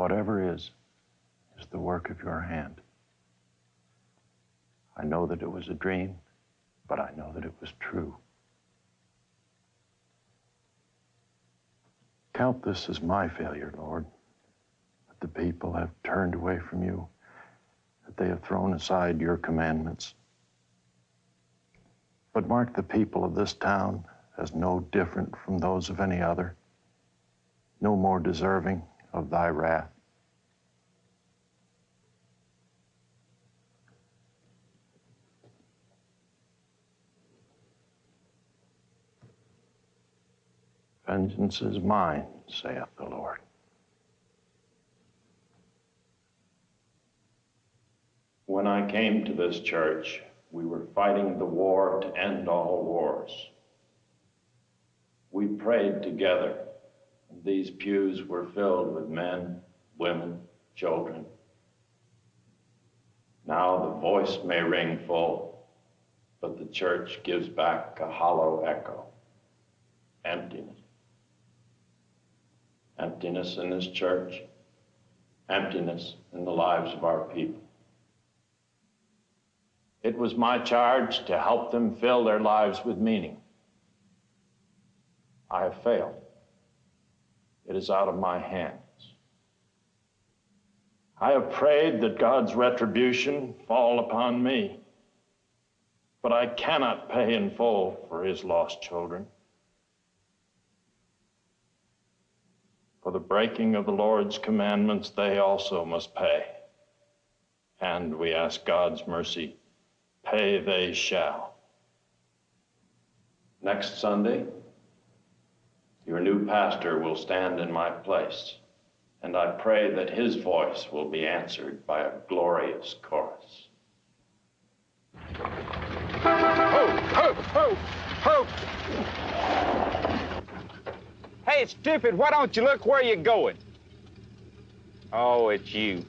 whatever is the work of your hand. I know that it was a dream, but I know that it was true. Count this as my failure, Lord, that the people have turned away from you, that they have thrown aside your commandments. But mark the people of this town as no different from those of any other, no more deserving of thy wrath. Vengeance is mine, saith the Lord. When I came to this church, we were fighting the war to end all wars. We prayed together, and these pews were filled with men, women, children. Now the voice may ring full, but the church gives back a hollow echo. Emptiness. Emptiness in this church, emptiness in the lives of our people. It was my charge to help them fill their lives with meaning. I have failed. It is out of my hands. I have prayed that God's retribution fall upon me, but I cannot pay in full for his lost children. For the breaking of the Lord's commandments, they also must pay. And we ask God's mercy, pay they shall. Next Sunday, your new pastor will stand in my place, and I pray that his voice will be answered by a glorious chorus. Ho, ho, ho, ho! Hey, stupid, why don't you look where you're going? Oh, it's you.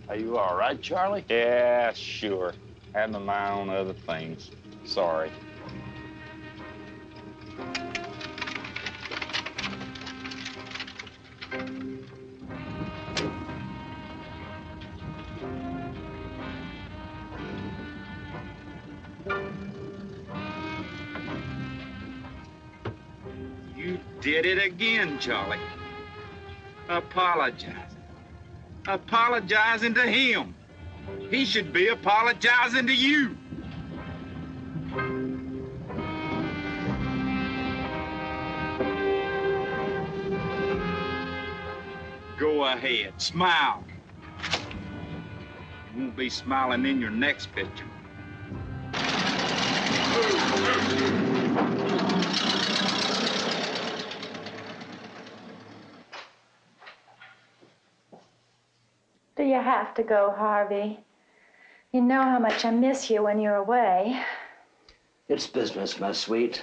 Are you all right, Charlie? Yeah, sure. Having my mind on other things. Sorry. You did it again, Charlie. Apologizing. Apologizing to him. He should be apologizing to you. Go ahead, smile. You won't be smiling in your next picture. Do you have to go, Harvey? You know how much I miss you when you're away. It's business, my sweet.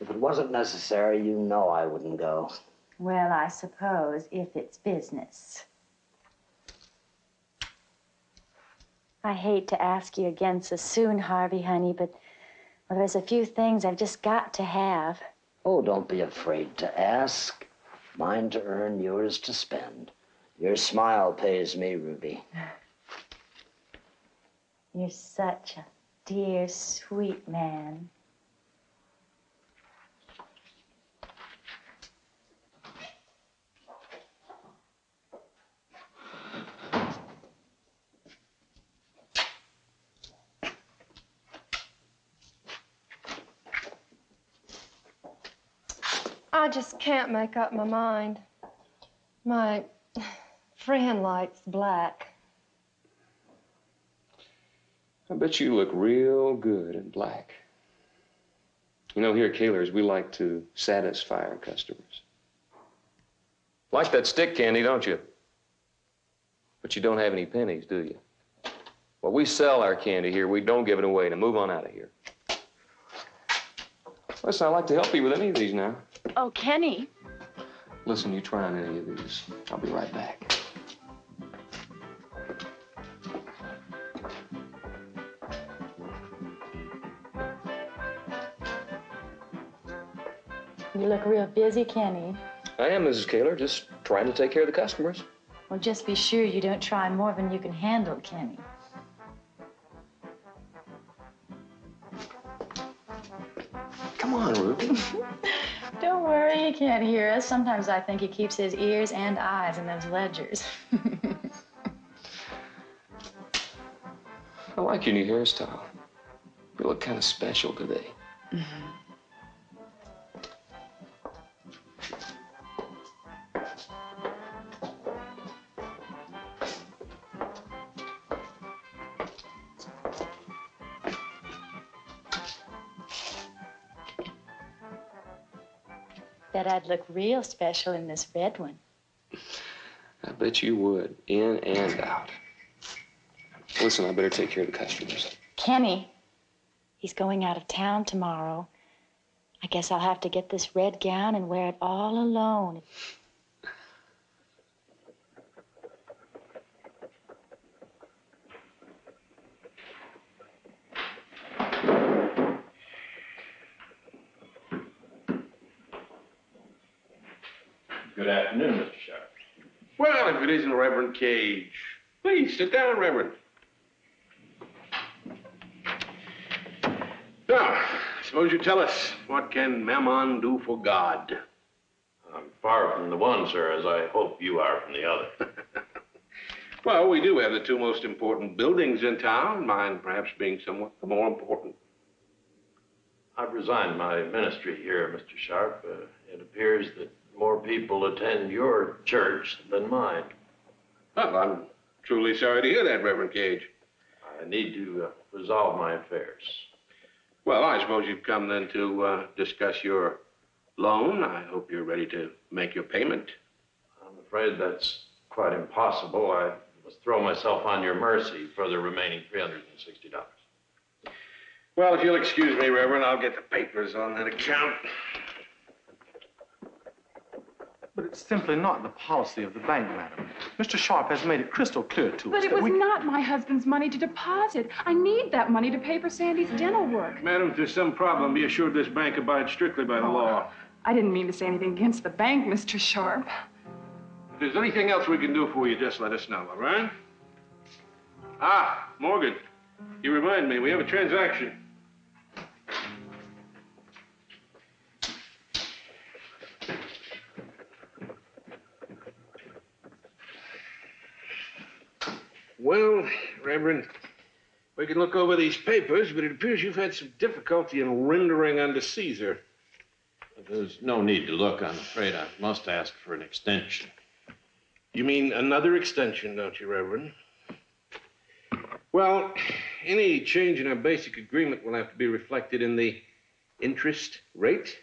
If it wasn't necessary, you know I wouldn't go. Well, I suppose, if it's business. I hate to ask you again so soon, Harvey, honey, but well, there's a few things I've just got to have. Oh, don't be afraid to ask. Mine to earn, yours to spend. Your smile pays me, Ruby. You're such a dear, sweet man. I just can't make up my mind. My friend likes black. I bet you look real good in black. You know, here at Kaler's, we like to satisfy our customers. Like that stick candy, don't you? But you don't have any pennies, do you? Well, we sell our candy here. We don't give it away. Now move on out of here. Listen, I'd like to help you with any of these now. Oh, Kenny. Listen, you trying any of these. I'll be right back. You look real busy, Kenny. I am, Mrs. Kaler, just trying to take care of the customers. Well, just be sure you don't try more than you can handle, Kenny. Come on, Ruby. Don't worry, he can't hear us. Sometimes I think he keeps his ears and eyes in those ledgers. I like your new hairstyle. You look kind of special today. Bet I'd look real special in this red one. I bet you would, in and out. Listen, I better take care of the customers. Kenny, he's going out of town tomorrow. I guess I'll have to get this red gown and wear it all alone. Good afternoon, Mr. Sharp. Well, if it isn't Reverend Cage. Please, sit down, Reverend. Now, suppose you tell us, what can Mammon do for God? I'm far from the one, sir, as I hope you are from the other. Well, we do have the two most important buildings in town, mine perhaps being somewhat the more important. I've resigned my ministry here, Mr. Sharp. It appears that more people attend your church than mine. Well, I'm truly sorry to hear that, Reverend Cage. I need to resolve my affairs. Well, I suppose you've come then to discuss your loan. I hope you're ready to make your payment. I'm afraid that's quite impossible. I must throw myself on your mercy for the remaining $360. Well, if you'll excuse me, Reverend, I'll get the papers on that account. But it's simply not the policy of the bank, madam. Mr. Sharp has made it crystal clear to us But it was not my husband's money to deposit. I need that money to pay for Sandy's dental work. Madam, if there's some problem, be assured this bank abides strictly by the law. I didn't mean to say anything against the bank, Mr. Sharp. If there's anything else we can do for you, just let us know, all right? Ah, Morgan, you remind me, we have a transaction. Well, Reverend, we can look over these papers, but it appears you've had some difficulty in rendering unto Caesar. There's no need to look, I'm afraid. I must ask for an extension. You mean another extension, don't you, Reverend? Well, any change in our basic agreement will have to be reflected in the interest rate.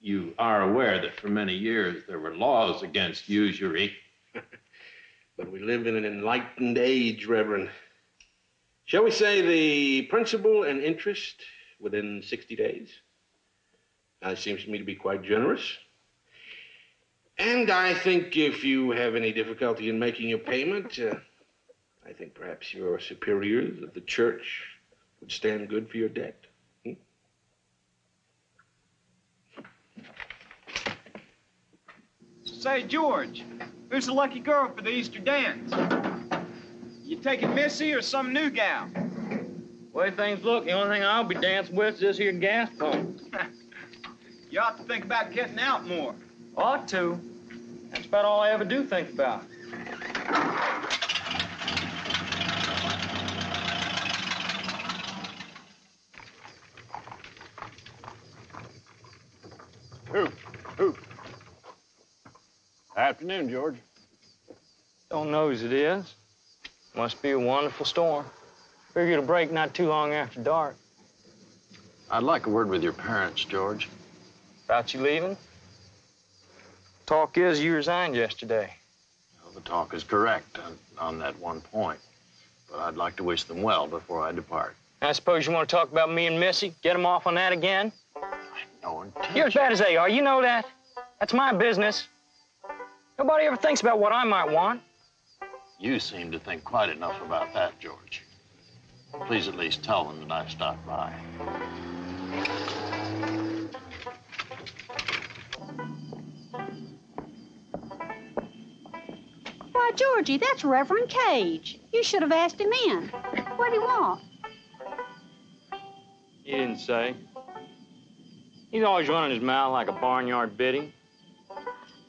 You are aware that for many years there were laws against usury. But we live in an enlightened age, Reverend. Shall we say the principal and interest within 60 days? That seems to me to be quite generous. And I think if you have any difficulty in making your payment, I think perhaps your superiors of the church would stand good for your debt. Say, George, who's the lucky girl for the Easter dance? You taking Missy or some new gal? The way things look, the only thing I'll be dancing with is this here gas pump. You ought to think about getting out more. Ought to. That's about all I ever do think about. Who? Afternoon, George. Don't know whose it is. Must be a wonderful storm. Figure it'll break not too long after dark. I'd like a word with your parents, George. About you leaving? Talk is you resigned yesterday. Well, the talk is correct on that one point. But I'd like to wish them well before I depart. I suppose you want to talk about me and Missy? Get them off on that again? No intention. You're as bad as they are. You know that. That's my business. Nobody ever thinks about what I might want. You seem to think quite enough about that, George. Please at least tell them that I stopped by. Georgie, that's Reverend Cage. You should have asked him in. What do you want? He didn't say. He's always running his mouth like a barnyard biddy.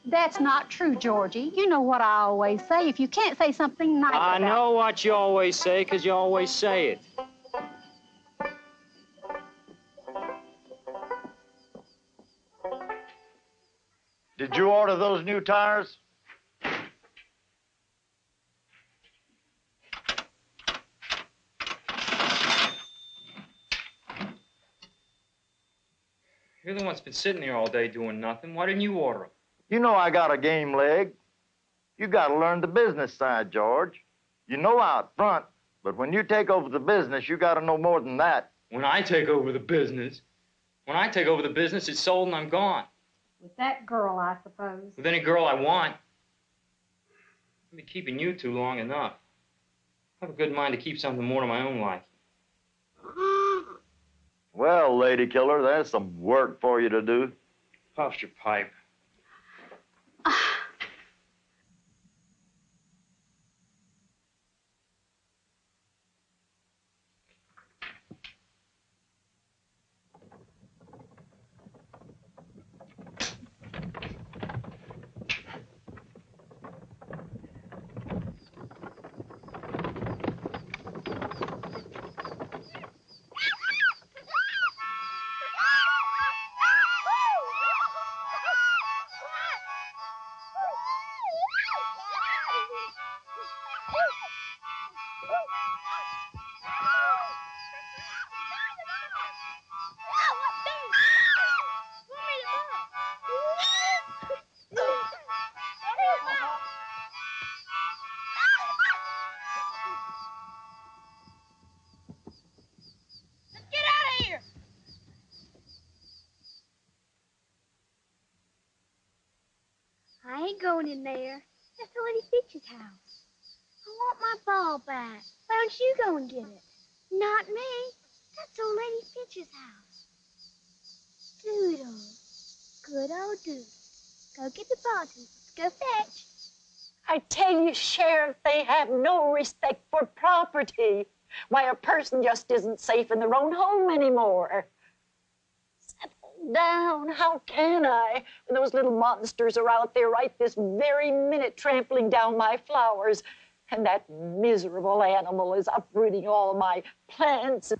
That's not true, Georgie. You know what I always say. If you can't say something nice I about know what you always say, 'cause you always say it. Did you order those new tires? You're the one that's been sitting here all day doing nothing. Why didn't you order them? You know I got a game leg. You got to learn the business side, George. You know out front, but when you take over the business, you got to know more than that. When I take over the business, it's sold and I'm gone. With that girl, I suppose. With any girl I want. I've been keeping you too long enough. I have a good mind to keep something more to my own liking. Well, lady killer, there's some work for you to do. Puffs your pipe. I ain't going in there. That's Lady Fitch's house. I want my ball back. Why don't you go and get it? Not me. That's old Lady Fitch's house. Doodle. Good old Doodle. Go get the ball, Doodle. Go fetch. I tell you, Sheriff, they have no respect for property. Why, a person just isn't safe in their own home anymore. Settle down. How can I, when those little monsters are out there right this very minute trampling down my flowers, and that miserable animal is uprooting all my plants.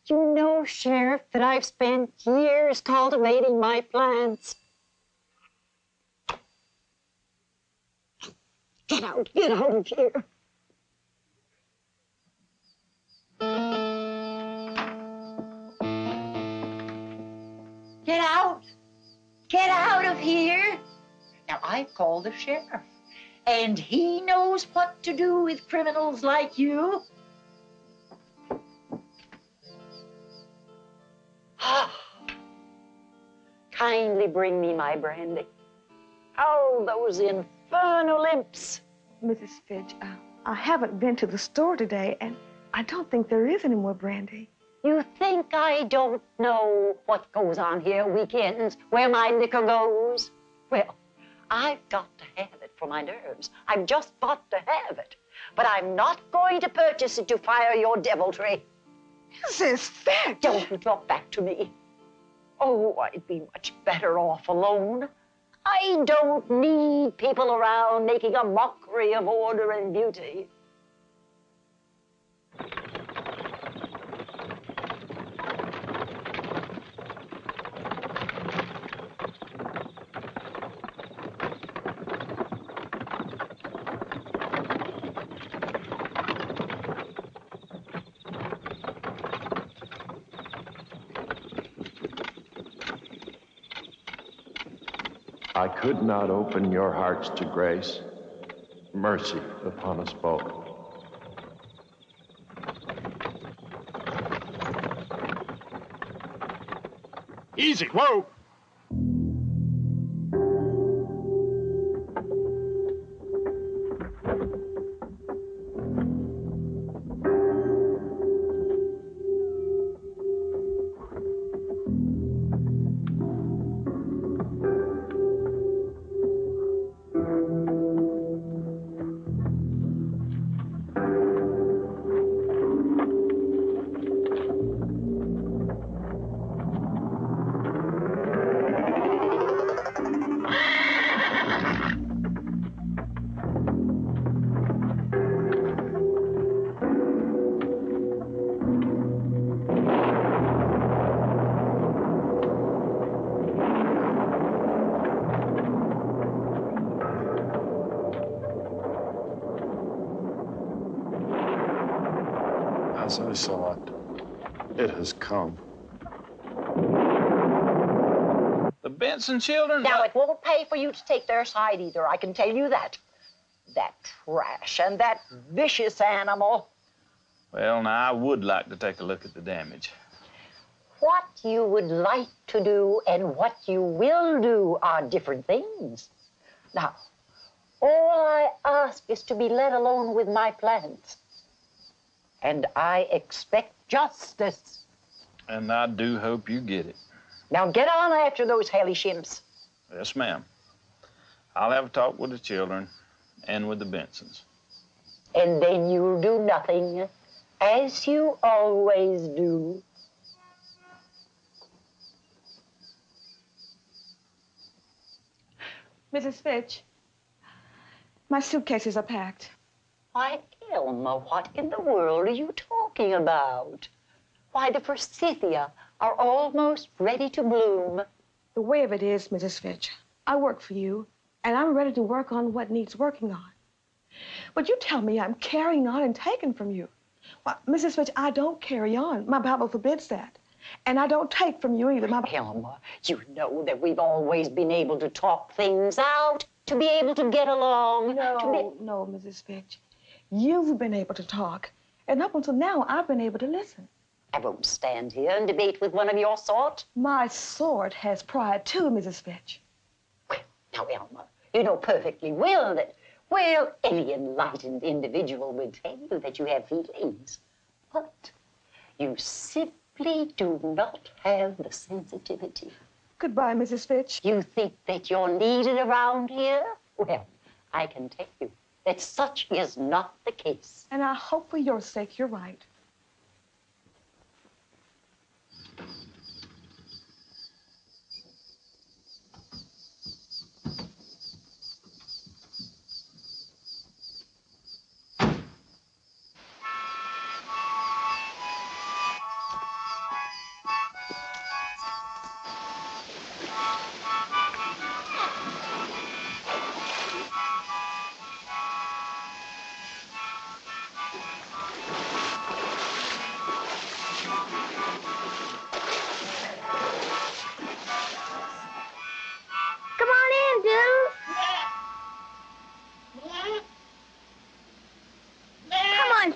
You know, Sheriff, that I've spent years cultivating my plants. Get out of here. Get out of here. Now, I called the sheriff, and he knows what to do with criminals like you. Kindly bring me my brandy. Oh, those infernal imps. Mrs. Fitch, I haven't been to the store today, and I don't think there is any more brandy. You think I don't know what goes on here weekends, where my liquor goes? Well, I've got to have it for my nerves. I've just got to have it. But I'm not going to purchase it to fire your deviltry. Mrs. Fitch! Don't talk back to me. Oh, I'd be much better off alone. I don't need people around making a mockery of order and beauty. I could not open your hearts to grace. Mercy upon us both. Easy, whoa! As I saw it, it has come. The Benson children? Now, it won't pay for you to take their side either, I can tell you that. That trash and that vicious animal. Well, now, I would like to take a look at the damage. What you would like to do and what you will do are different things. Now, all I ask is to be let alone with my plans. And I expect justice. And I do hope you get it. Now get on after those helly shimps. Yes, ma'am. I'll have a talk with the children and with the Bensons. And then you'll do nothing, as you always do. Mrs. Fitch, my suitcases are packed. Why, Elma, what in the world are you talking about? Why, the forsythia are almost ready to bloom. The way of it is, Mrs. Fitch, I work for you, and I'm ready to work on what needs working on. But you tell me I'm carrying on and taking from you. Well, Mrs. Fitch, I don't carry on. My Bible forbids that. And I don't take from you either. Elma, you know that we've always been able to talk things out, to be able to get along. No, Mrs. Fitch. You've been able to talk, and up until now, I've been able to listen. I won't stand here and debate with one of your sort. My sort has pride too, Mrs. Fitch. Now, Elma, you know perfectly well that, well, any enlightened individual would tell you that you have feelings. But you simply do not have the sensitivity. Goodbye, Mrs. Fitch. You think that you're needed around here? Well, I can tell you that such is not the case. And I hope for your sake you're right.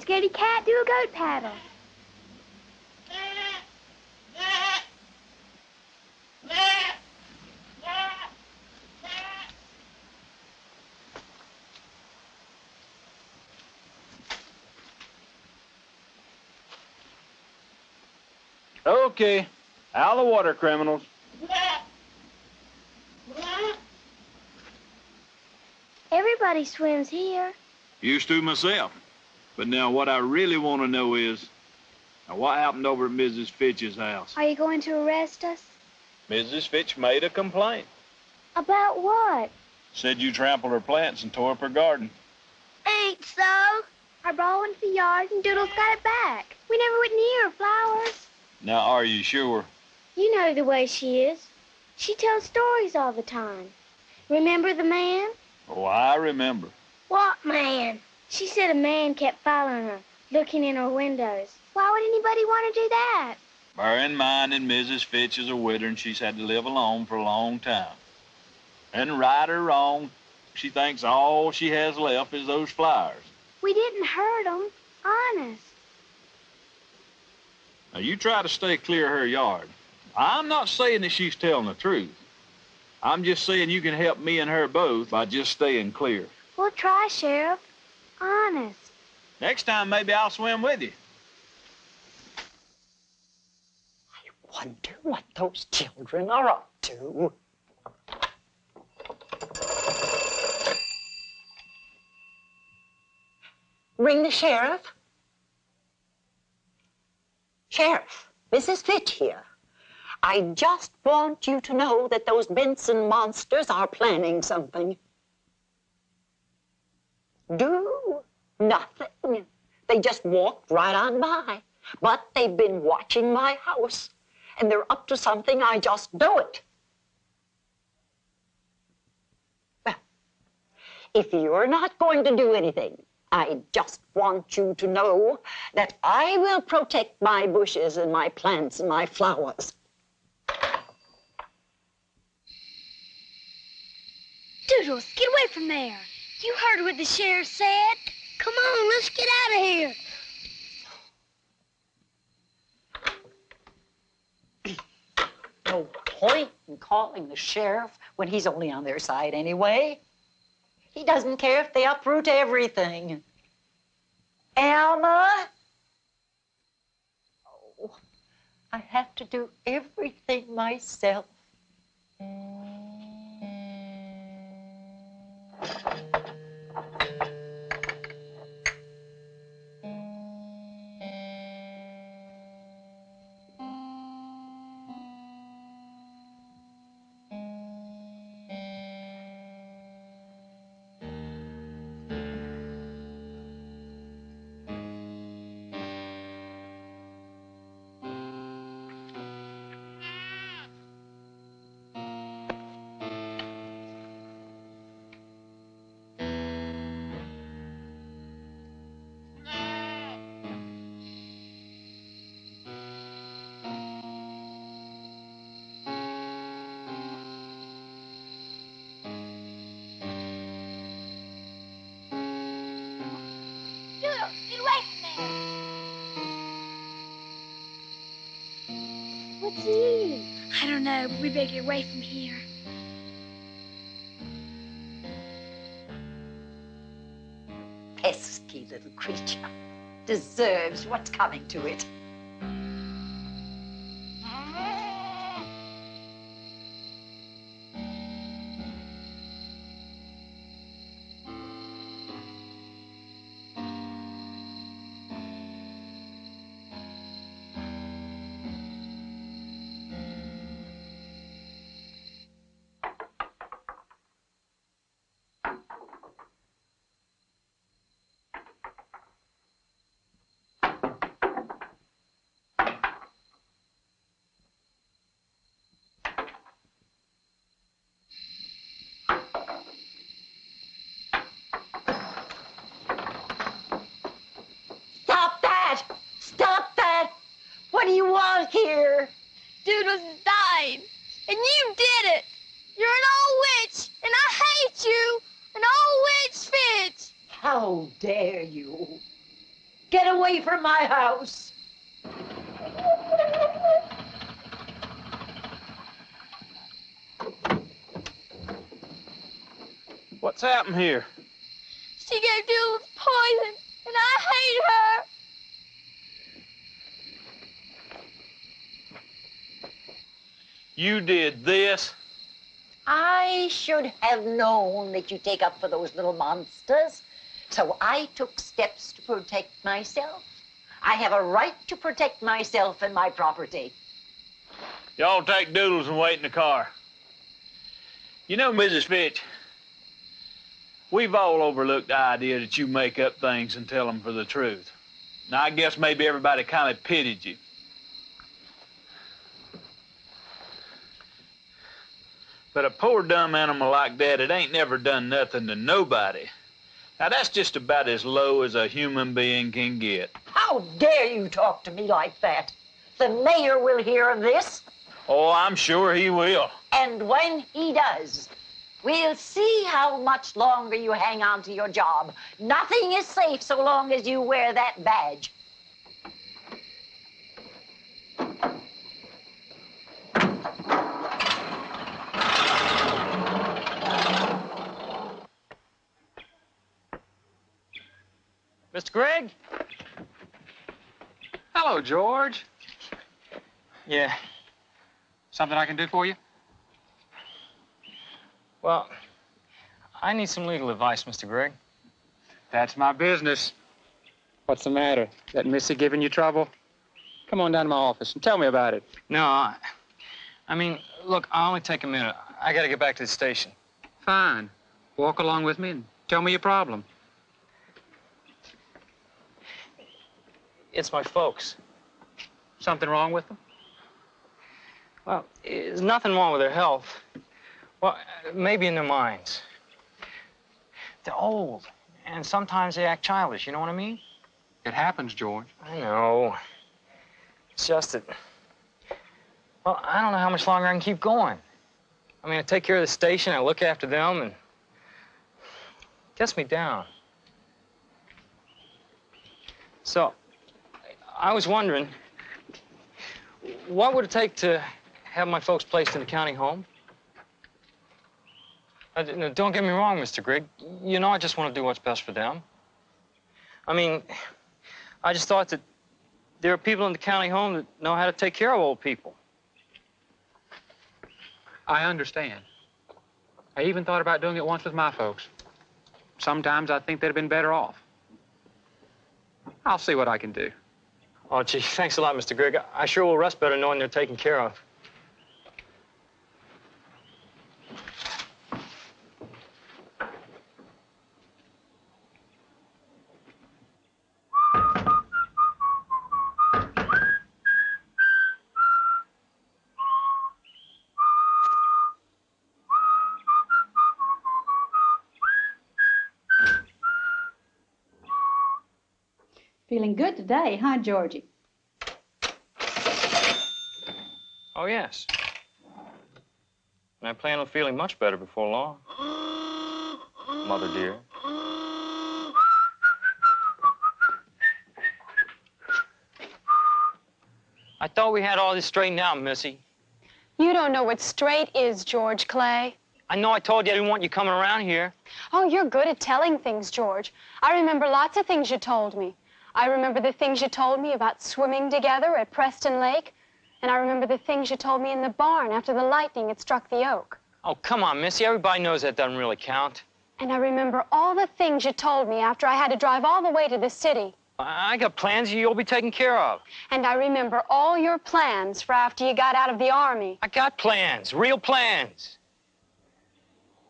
Scaredy cat, do a goat paddle. Okay, out of the water, criminals. Everybody swims here. Used to myself. But now what I really want to know is, now what happened over at Mrs. Fitch's house? Are you going to arrest us? Mrs. Fitch made a complaint. About what? Said you trampled her plants and tore up her garden. Ain't so. I brought one for the yard and Doodles got it back. We never went near her flowers. Now, are you sure? You know the way she is. She tells stories all the time. Remember the man? Oh, I remember. What man? She said a man kept following her, looking in her windows. Why would anybody want to do that? Bear in mind that Mrs. Fitch is a widow and she's had to live alone for a long time. And right or wrong, she thinks all she has left is those flowers. We didn't hurt them, honest. Now, you try to stay clear of her yard. I'm not saying that she's telling the truth. I'm just saying you can help me and her both by just staying clear. We'll try, Sheriff. Honest. Next time, maybe I'll swim with you. I wonder what those children are up to. Ring the sheriff. Sheriff, Mrs. Fitch here. I just want you to know that those Benson monsters are planning something. Do nothing. They just walked right on by. But they've been watching my house, and they're up to something. I just know it. Well, if you're not going to do anything, I just want you to know that I will protect my bushes and my plants and my flowers. Doodles, get away from there. You heard what the sheriff said. Come on, let's get out of here. No point in calling the sheriff when he's only on their side anyway. He doesn't care if they uproot everything. Alma? Oh, I have to do everything myself. Doodles, get away from there. What's he eating? I don't know, but we better get away from here. Pesky little creature. Deserves what's coming to it. What do you want here? Doodles is dying, and you did it. You're an old witch, and I hate you, an old witch Fitch. How dare you? Get away from my house. What's happened here? She gave Doodles poison, and I hate her. You did this? I should have known that you'd take up for those little monsters. So I took steps to protect myself. I have a right to protect myself and my property. Y'all take Doodles and wait in the car. You know, Mrs. Fitch, we've all overlooked the idea that you make up things and tell them for the truth. Now, I guess maybe everybody kind of pitied you. But a poor dumb animal like that, it ain't never done nothing to nobody. Now, that's just about as low as a human being can get. How dare you talk to me like that? The mayor will hear of this. Oh, I'm sure he will. And when he does, we'll see how much longer you hang on to your job. Nothing is safe so long as you wear that badge. Mr. Gregg? Hello, George. Yeah. Something I can do for you? Well, I need some legal advice, Mr. Gregg. That's my business. What's the matter? That Missy giving you trouble? Come on down to my office and tell me about it. No, I mean, look, I'll only take a minute. I gotta get back to the station. Fine. Walk along with me and tell me your problem. It's my folks. Something wrong with them? Well, there's nothing wrong with their health. Well, maybe in their minds. They're old, And sometimes they act childish, you know what I mean? It happens, George. I know. It's just that, well, I don't know how much longer I can keep going. I mean, I take care of the station, I look after them, and it gets me down. So, I was wondering, what would it take to have my folks placed in the county home? Don't get me wrong, Mr. Grigg. You know I just want to do what's best for them. I mean, I just thought that there are people in the county home that know how to take care of old people. I understand. I even thought about doing it once with my folks. Sometimes I think they'd have been better off. I'll see what I can do. Oh, gee, thanks a lot, Mr. Grigg. I sure will rest better knowing they're taken care of. Feeling good today, huh, Georgie? Oh, yes. And I plan on feeling much better before long. Mother dear. I thought we had all this straightened out, Missy. You don't know what straight is, George Clay. I know I told you I didn't want you coming around here. Oh, you're good at telling things, George. I remember lots of things you told me. I remember the things you told me about swimming together at Preston Lake. And I remember the things you told me in the barn after the lightning had struck the oak. Oh, come on, Missy. Everybody knows that doesn't really count. And I remember all the things you told me after I had to drive all the way to the city. I got plans you'll be taken care of. And I remember all your plans for after you got out of the Army. I got plans, real plans.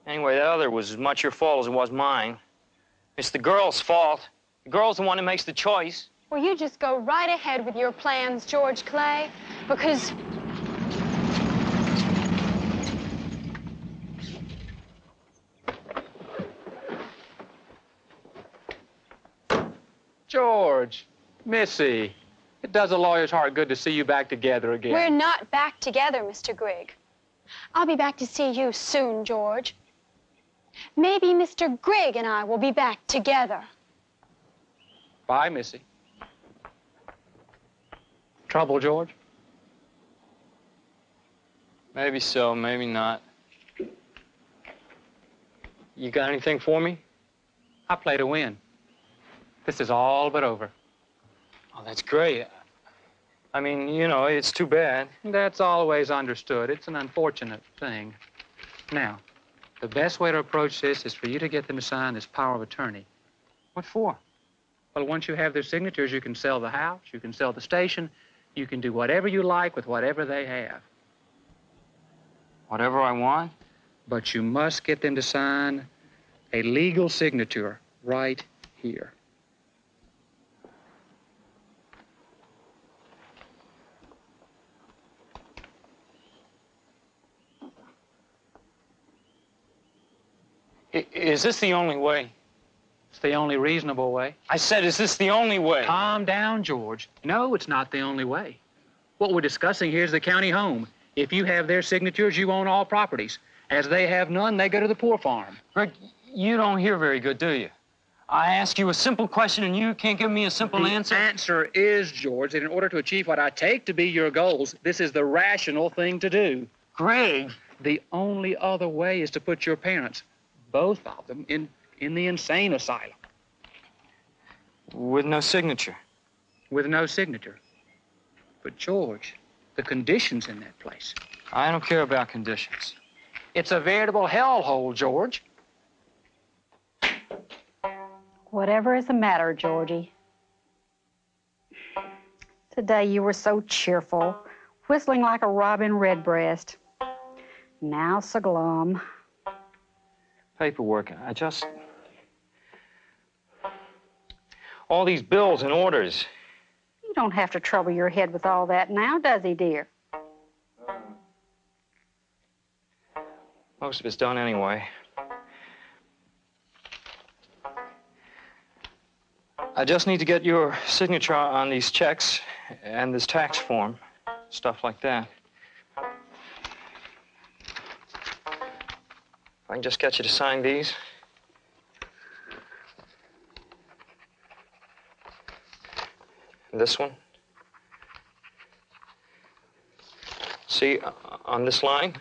Anyway, that other was as much your fault as it was mine. It's the girl's fault. The girl's the one that makes the choice. Well, you just go right ahead with your plans, George Clay, because... George, Missy, it does a lawyer's heart good to see you back together again. We're not back together, Mr. Grigg. I'll be back to see you soon, George. Maybe Mr. Grigg and I will be back together. Bye, Missy. Trouble, George? Maybe so, maybe not. You got anything for me? I play to win. This is all but over. Oh, that's great. I mean, you know, it's too bad. That's always understood. It's an unfortunate thing. Now, the best way to approach this is for you to get them to sign this power of attorney. What for? Well, once you have their signatures, you can sell the house, you can sell the station, you can do whatever you like with whatever they have. Whatever I want? But you must get them to sign a legal signature right here. Is this the only way? It's the only reasonable way. I said, is this the only way? Calm down, George. No, it's not the only way. What we're discussing here is the county home. If you have their signatures, you own all properties. As they have none, they go to the poor farm. Greg, you don't hear very good, do you? I ask you a simple question and you can't give me a simple answer? The answer is, George, that in order to achieve what I take to be your goals, this is the rational thing to do. Greg! The only other way is to put your parents, both of them, in the insane asylum. With no signature? With no signature. But, George, the conditions in that place. I don't care about conditions. It's a veritable hellhole, George. Whatever is the matter, Georgie? Today you were so cheerful, whistling like a robin redbreast. Now so glum. Paperwork, all these bills and orders. You don't have to trouble your head with all that now, does he, dear? Most of it's done anyway. I just need to get your signature on these checks and this tax form, stuff like that. I can just get you to sign these. This one. See, on this line?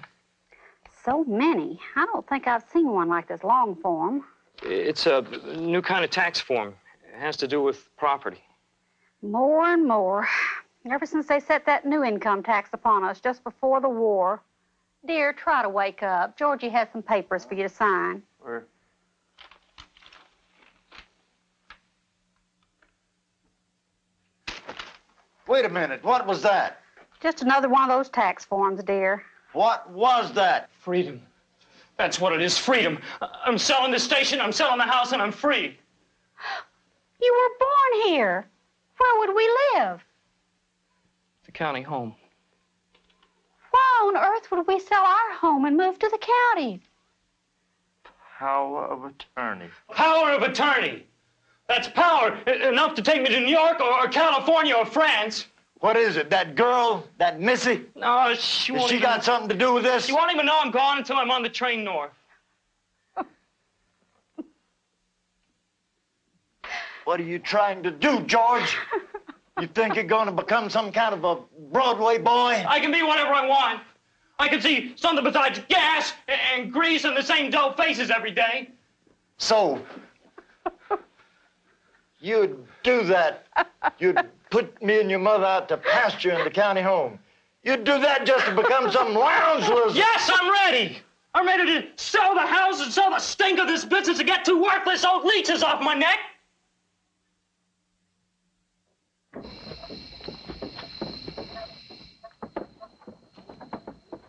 So many. I don't think I've seen one like this long form. It's a new kind of tax form. It has to do with property. More and more. Ever since they set that new income tax upon us just before the war. Dear, try to wake up. Georgie has some papers for you to sign. Where? Wait a minute. What was that? Just another one of those tax forms, dear. What was that? Freedom. That's what it is, freedom. I'm selling the station, I'm selling the house, and I'm free. You were born here. Where would we live? The county home. Why on earth would we sell our home and move to the county? Power of attorney. Power of attorney. That's power enough to take me to New York or California or France. What is it? That girl? That Missy? No, she won't. Has she got something to do with this? She won't even know I'm gone until I'm on the train north. What are you trying to do, George? You think you're going to become some kind of a Broadway boy? I can be whatever I want. I can see something besides gas and grease and the same dull faces every day. So, you'd do that. You'd put me and your mother out to pasture in the county home. You'd do that just to become some lounge lizard. Yes, I'm ready. I'm ready to sell the house and sell the stink of this business and get two worthless old leeches off my neck.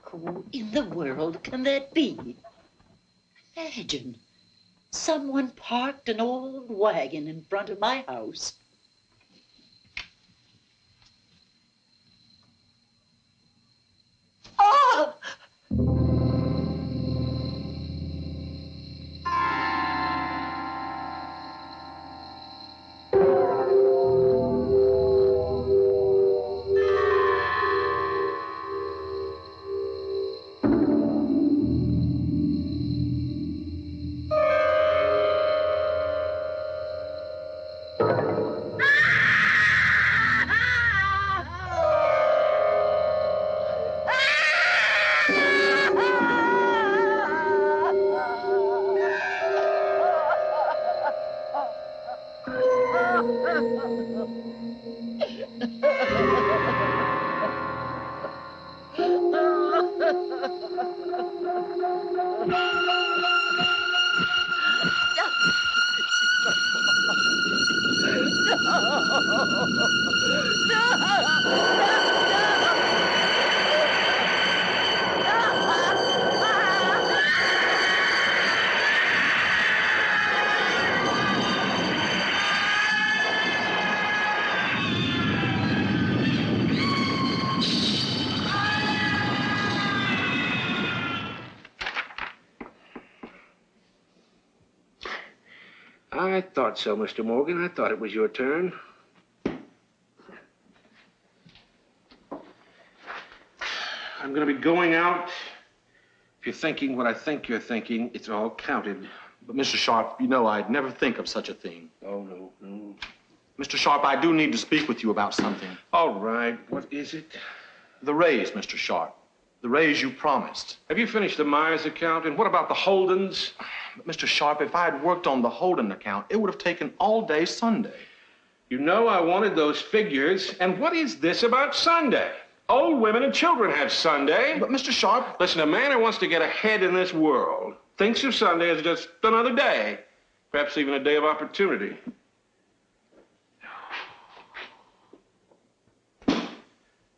Who in the world can that be? Imagine, someone parked an old wagon in front of my house. Oh! I thought so, Mr. Morgan. I thought it was your turn. I'm going to be going out. If you're thinking what I think you're thinking, it's all counted. But, Mr. Sharp, you know I'd never think of such a thing. Oh, no, no. Mr. Sharp, I do need to speak with you about something. All right. What is it? The raise, Mr. Sharp. The raise you promised. Have you finished the Myers account? And what about the Holdens? But Mr. Sharp, if I had worked on the Holden account, it would have taken all day Sunday. You know I wanted those figures. And what is this about Sunday? Old women and children have Sunday. But, Mr. Sharp... Listen, a man who wants to get ahead in this world thinks of Sunday as just another day. Perhaps even a day of opportunity.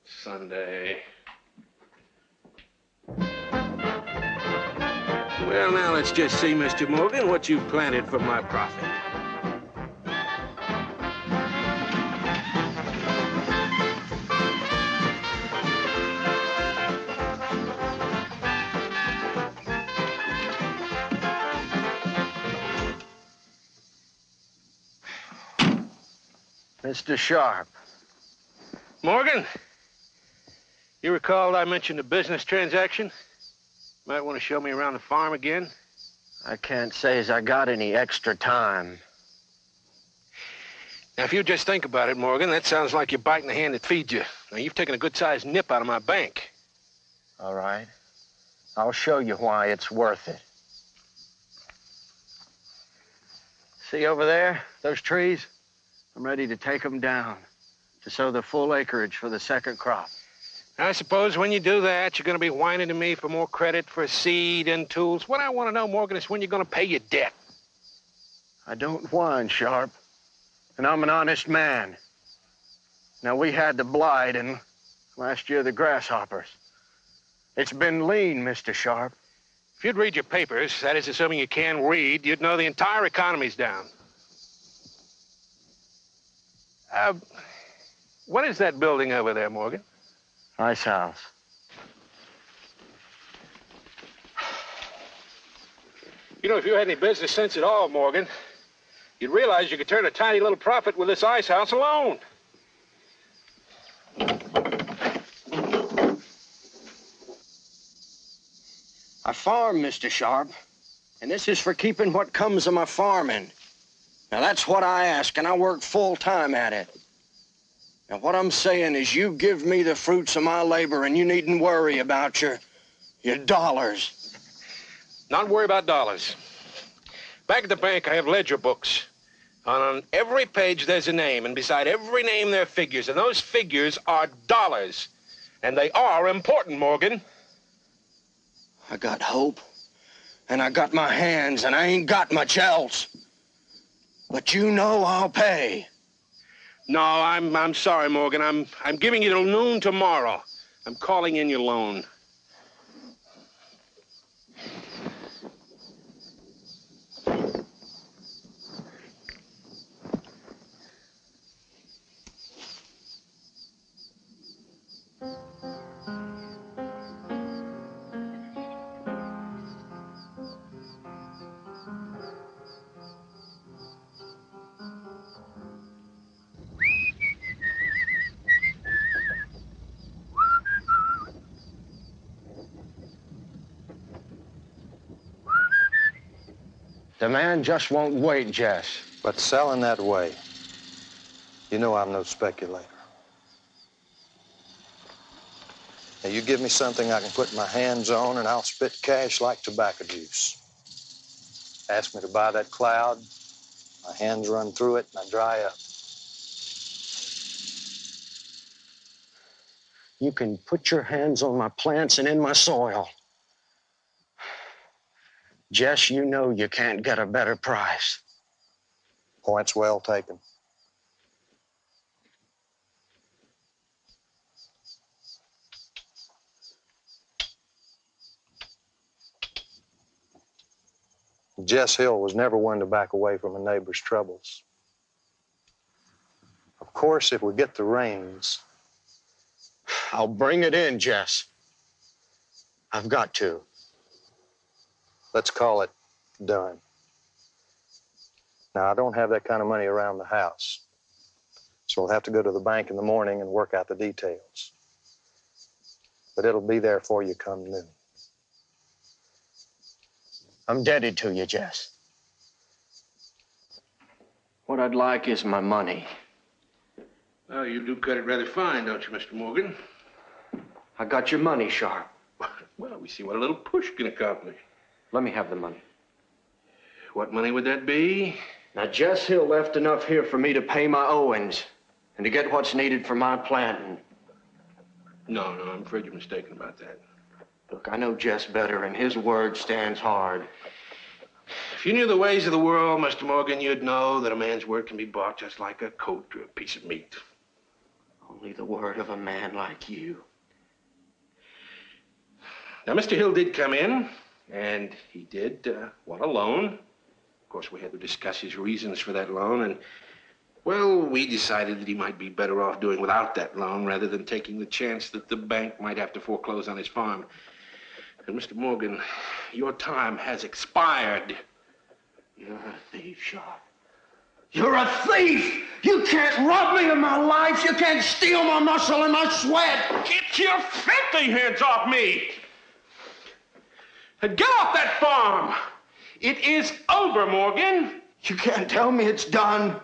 Sunday. Well, now let's just see, Mr. Morgan, what you planted for my profit. Mr. Sharp. Morgan, you recall I mentioned a business transaction? Might want to show me around the farm again? I can't say as I got any extra time. Now, if you just think about it, Morgan, that sounds like you're biting the hand that feeds you. Now, you've taken a good-sized nip out of my bank. All right. I'll show you why it's worth it. See over there, those trees? I'm ready to take them down to sow the full acreage for the second crop. I suppose when you do that, you're going to be whining to me for more credit for seed and tools. What I want to know, Morgan, is when you're going to pay your debt. I don't whine, Sharp. And I'm an honest man. Now, we had the blight and last year the grasshoppers. It's been lean, Mr. Sharp. If you'd read your papers, that is assuming you can read, you'd know the entire economy's down. What is that building over there, Morgan? Ice house. You know, if you had any business sense at all, Morgan, you'd realize you could turn a tiny little profit with this ice house alone. I farm, Mr. Sharp, and this is for keeping what comes of my farming. Now, that's what I ask, and I work full-time at it. Now, what I'm saying is you give me the fruits of my labor, and you needn't worry about your dollars. Not worry about dollars. Back at the bank, I have ledger books. On every page, there's a name, and beside every name, there are figures, and those figures are dollars. And they are important, Morgan. I got hope, and I got my hands, and I ain't got much else. But you know I'll pay. No, I'm sorry, Morgan. I'm giving you till noon tomorrow. I'm calling in your loan. The man just won't wait, Jess. But selling that way, you know I'm no speculator. Now, you give me something I can put my hands on, and I'll spit cash like tobacco juice. Ask me to buy that cloud, my hands run through it, and I dry up. You can put your hands on my plants and in my soil. Jess, you know you can't get a better price. Point's well taken. Jess Hill was never one to back away from a neighbor's troubles. Of course, if we get the rains, I'll bring it in, Jess. I've got to. Let's call it done. Now, I don't have that kind of money around the house, so I'll have to go to the bank in the morning and work out the details. But it'll be there for you come noon. I'm indebted to you, Jess. What I'd like is my money. Well, you do cut it rather fine, don't you, Mr. Morgan? I got your money, Sharp. Well, we see what a little push can accomplish. Let me have the money. What money would that be? Now, Jess Hill left enough here for me to pay my owings and to get what's needed for my planting. No, I'm afraid you're mistaken about that. Look, I know Jess better, and his word stands hard. If you knew the ways of the world, Mr. Morgan, you'd know that a man's word can be bought just like a coat or a piece of meat. Only the word of a man like you. Now, Mr. Hill did come in, and he did want a loan. Of course, we had to discuss his reasons for that loan, and, well, we decided that he might be better off doing without that loan rather than taking the chance that the bank might have to foreclose on his farm. And, Mr. Morgan, your time has expired. You're a thief, Sharp. You're a thief! You can't rob me of my life! You can't steal my muscle and my sweat! Get your filthy hands off me! And get off that farm! It is over, Morgan. You can't tell me it's done.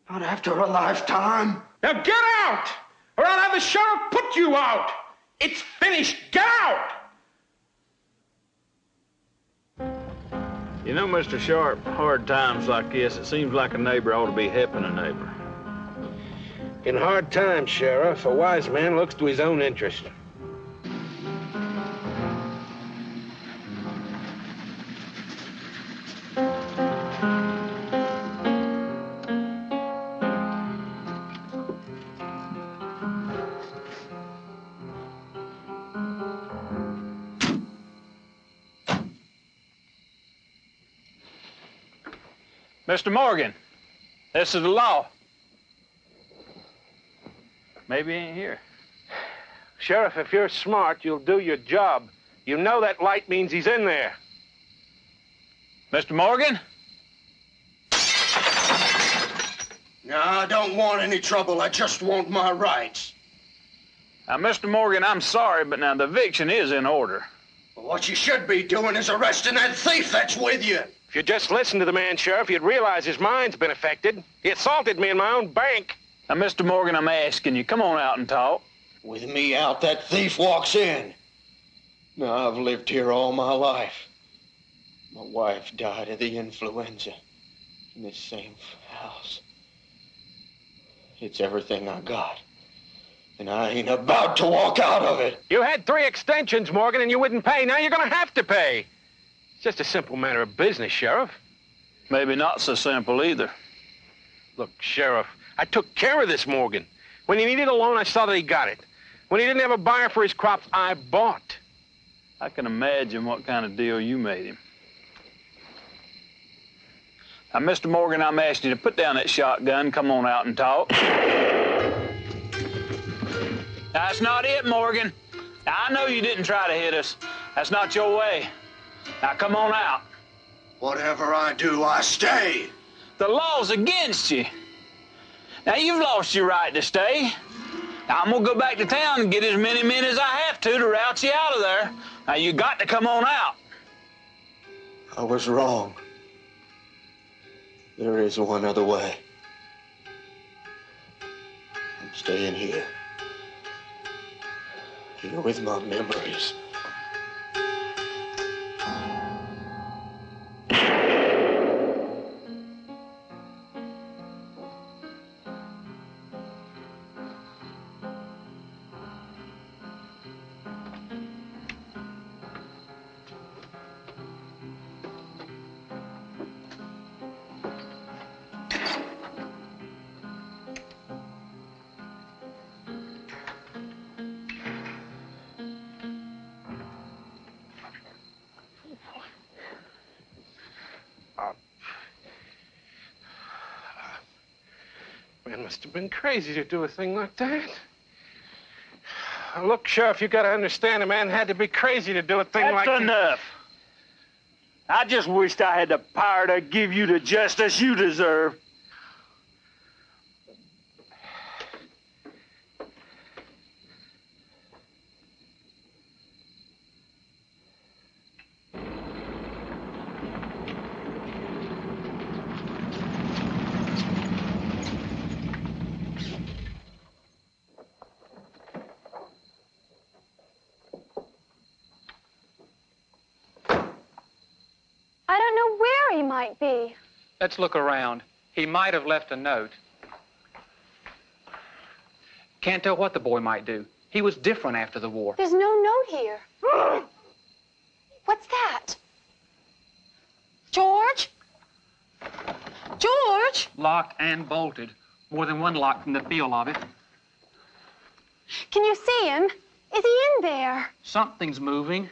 Not after a lifetime. Now get out! Or I'll have the sheriff put you out! It's finished! Get out! You know, Mr. Sharp, hard times like this, it seems like a neighbor ought to be helping a neighbor. In hard times, Sheriff, a wise man looks to his own interest. Mr. Morgan, this is the law. Maybe he ain't here. Sheriff, if you're smart, you'll do your job. You know that light means he's in there. Mr. Morgan? No, I don't want any trouble. I just want my rights. Now, Mr. Morgan, I'm sorry, but now the eviction is in order. Well, what you should be doing is arresting that thief that's with you. If you just listen to the man, Sheriff, you'd realize his mind's been affected. He assaulted me in my own bank. Now, Mr. Morgan, I'm asking you, come on out and talk. With me out, that thief walks in. Now, I've lived here all my life. My wife died of the influenza in this same house. It's everything I got. And I ain't about to walk out of it. You had 3 extensions, Morgan, and you wouldn't pay. Now you're gonna have to pay. It's just a simple matter of business, Sheriff. Maybe not so simple either. Look, Sheriff, I took care of this Morgan. When he needed a loan, I saw that he got it. When he didn't have a buyer for his crops, I bought. I can imagine what kind of deal you made him. Now, Mr. Morgan, I'm asking you to put down that shotgun. Come on out and talk. That's not it, Morgan. Now, I know you didn't try to hit us. That's not your way. Now, come on out. Whatever I do, I stay. The law's against you. Now, you've lost your right to stay. Now, I'm gonna go back to town and get as many men as I have to route you out of there. Now, you got to come on out. I was wrong. There is one other way. I'm staying here. Here with my memories. Man must have been crazy to do a thing like that. Look, Sheriff, you gotta understand, a man had to be crazy to do a thing like that. That's enough. I just wished I had the power to give you the justice you deserve. I don't know where he might be. Let's look around. He might have left a note. Can't tell what the boy might do. He was different after the war. There's no note here. What's that? George? George? Locked and bolted. More than one lock from the feel of it. Can you see him? Is he in there? Something's moving.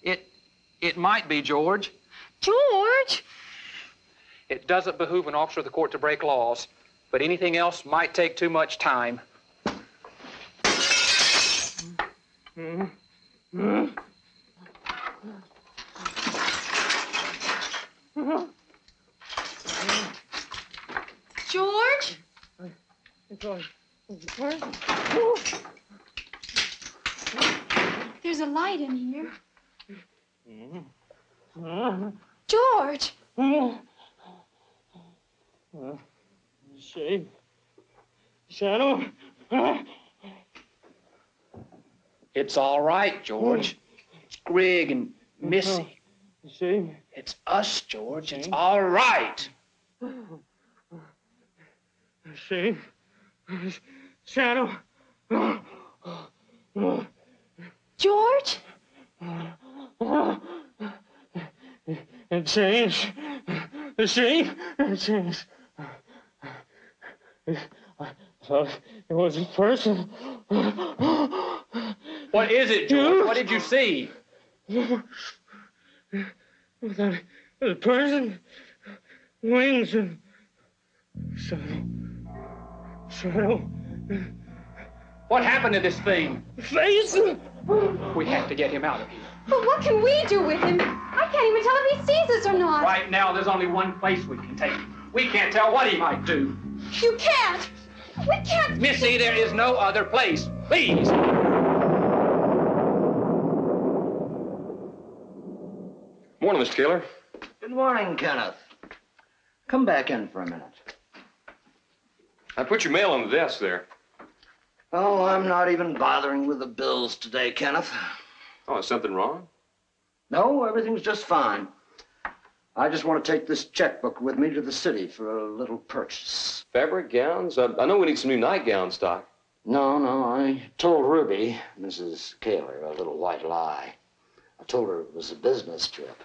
It might be George. George? It doesn't behoove an officer of the court to break laws, but anything else might take too much time. George? There's a light in here. George! Shape. Shadow. It's all right, George. It's Greg and Missy. Shape. It's us, George. It's all right. Shape. Shadow. George? It changed. The shape. It changed. I thought it was a person. What is it, George? What did you see? I thought it was a person. Wings and shadow. Shadow. What happened to this thing? Face. We have to get him out of here. But what can we do with him? I can't even tell if he sees us or not. Right now, there's only one place we can take him. We can't tell what he might do. You can't. We can't. Missy, there is no other place. Please. Morning, Mr. Kaler. Good morning, Kenneth. Come back in for a minute. I put your mail on the desk there. Oh, I'm not even bothering with the bills today, Kenneth. Oh, is something wrong? No, everything's just fine. I just want to take this checkbook with me to the city for a little purchase. Fabric gowns? I know we need some new nightgown stock. No, I told Ruby, Mrs. Kaler, a little white lie. I told her it was a business trip.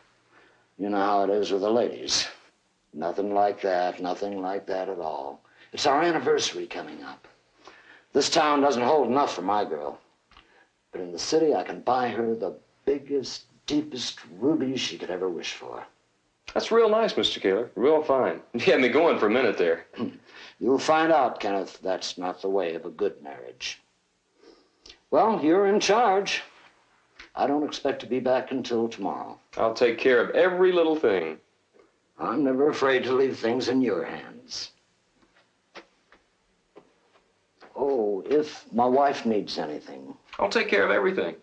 You know how it is with the ladies. Nothing like that at all. It's our anniversary coming up. This town doesn't hold enough for my girl. But in the city, I can buy her the biggest, deepest ruby she could ever wish for. That's real nice, Mr. Kaler. Real fine. You had me going for a minute there. You'll find out, Kenneth, that's not the way of a good marriage. Well, you're in charge. I don't expect to be back until tomorrow. I'll take care of every little thing. I'm never afraid to leave things in your hands. Oh, if my wife needs anything. I'll take care of everything.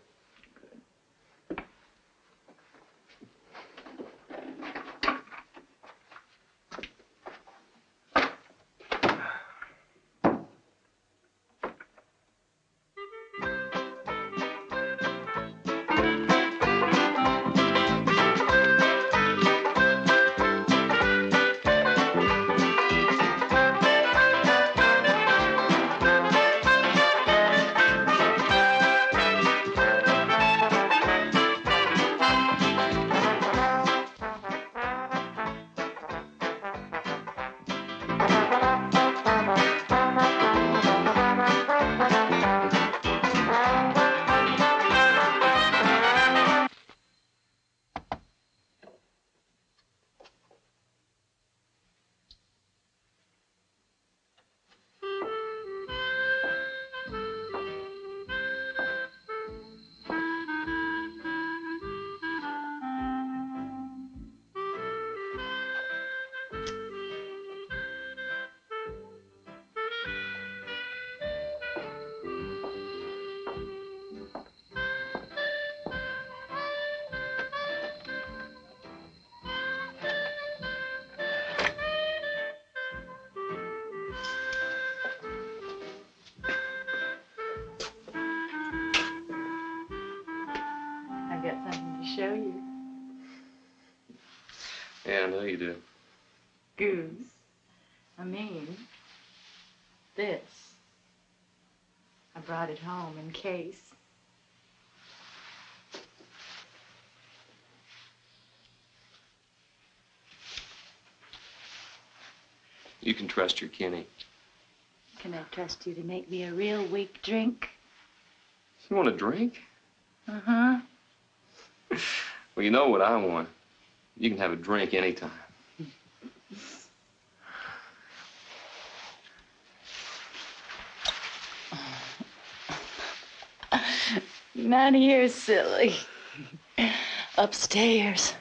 Got something to show you. Yeah, I know you do. Goose. I mean, this. I brought it home in case. You can trust your Kenny. Can I trust you to make me a real weak drink? You want a drink? Uh-huh. Well, you know what I want. You can have a drink anytime. Not here, silly. Upstairs.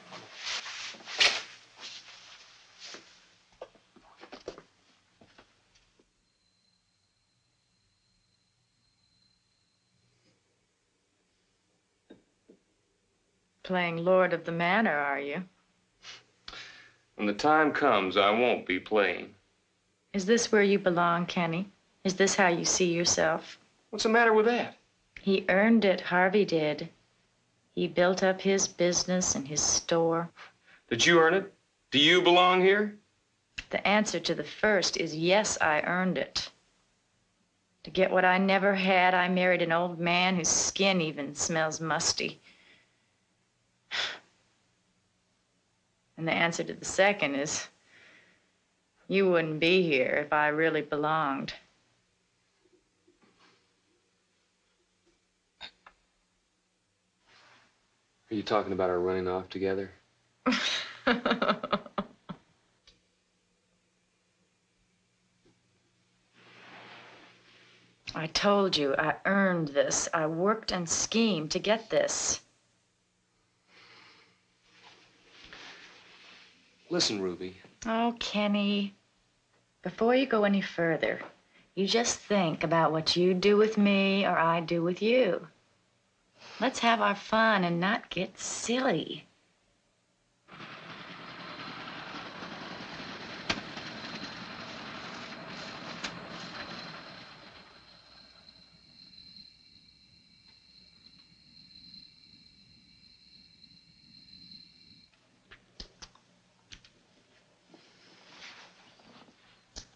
Playing Lord of the Manor, are you? When the time comes, I won't be playing. Is this where you belong, Kenny? Is this how you see yourself? What's the matter with that? He earned it, Harvey did. He built up his business and his store. Did you earn it? Do you belong here? The answer to the first is yes, I earned it. To get what I never had, I married an old man whose skin even smells musty. And the answer to the second is you wouldn't be here if I really belonged. Are you talking about our running off together? I told you, I earned this. I worked and schemed to get this. Listen, Ruby. Oh, Kenny, before you go any further, you just think about what you do with me or I do with you. Let's have our fun and not get silly.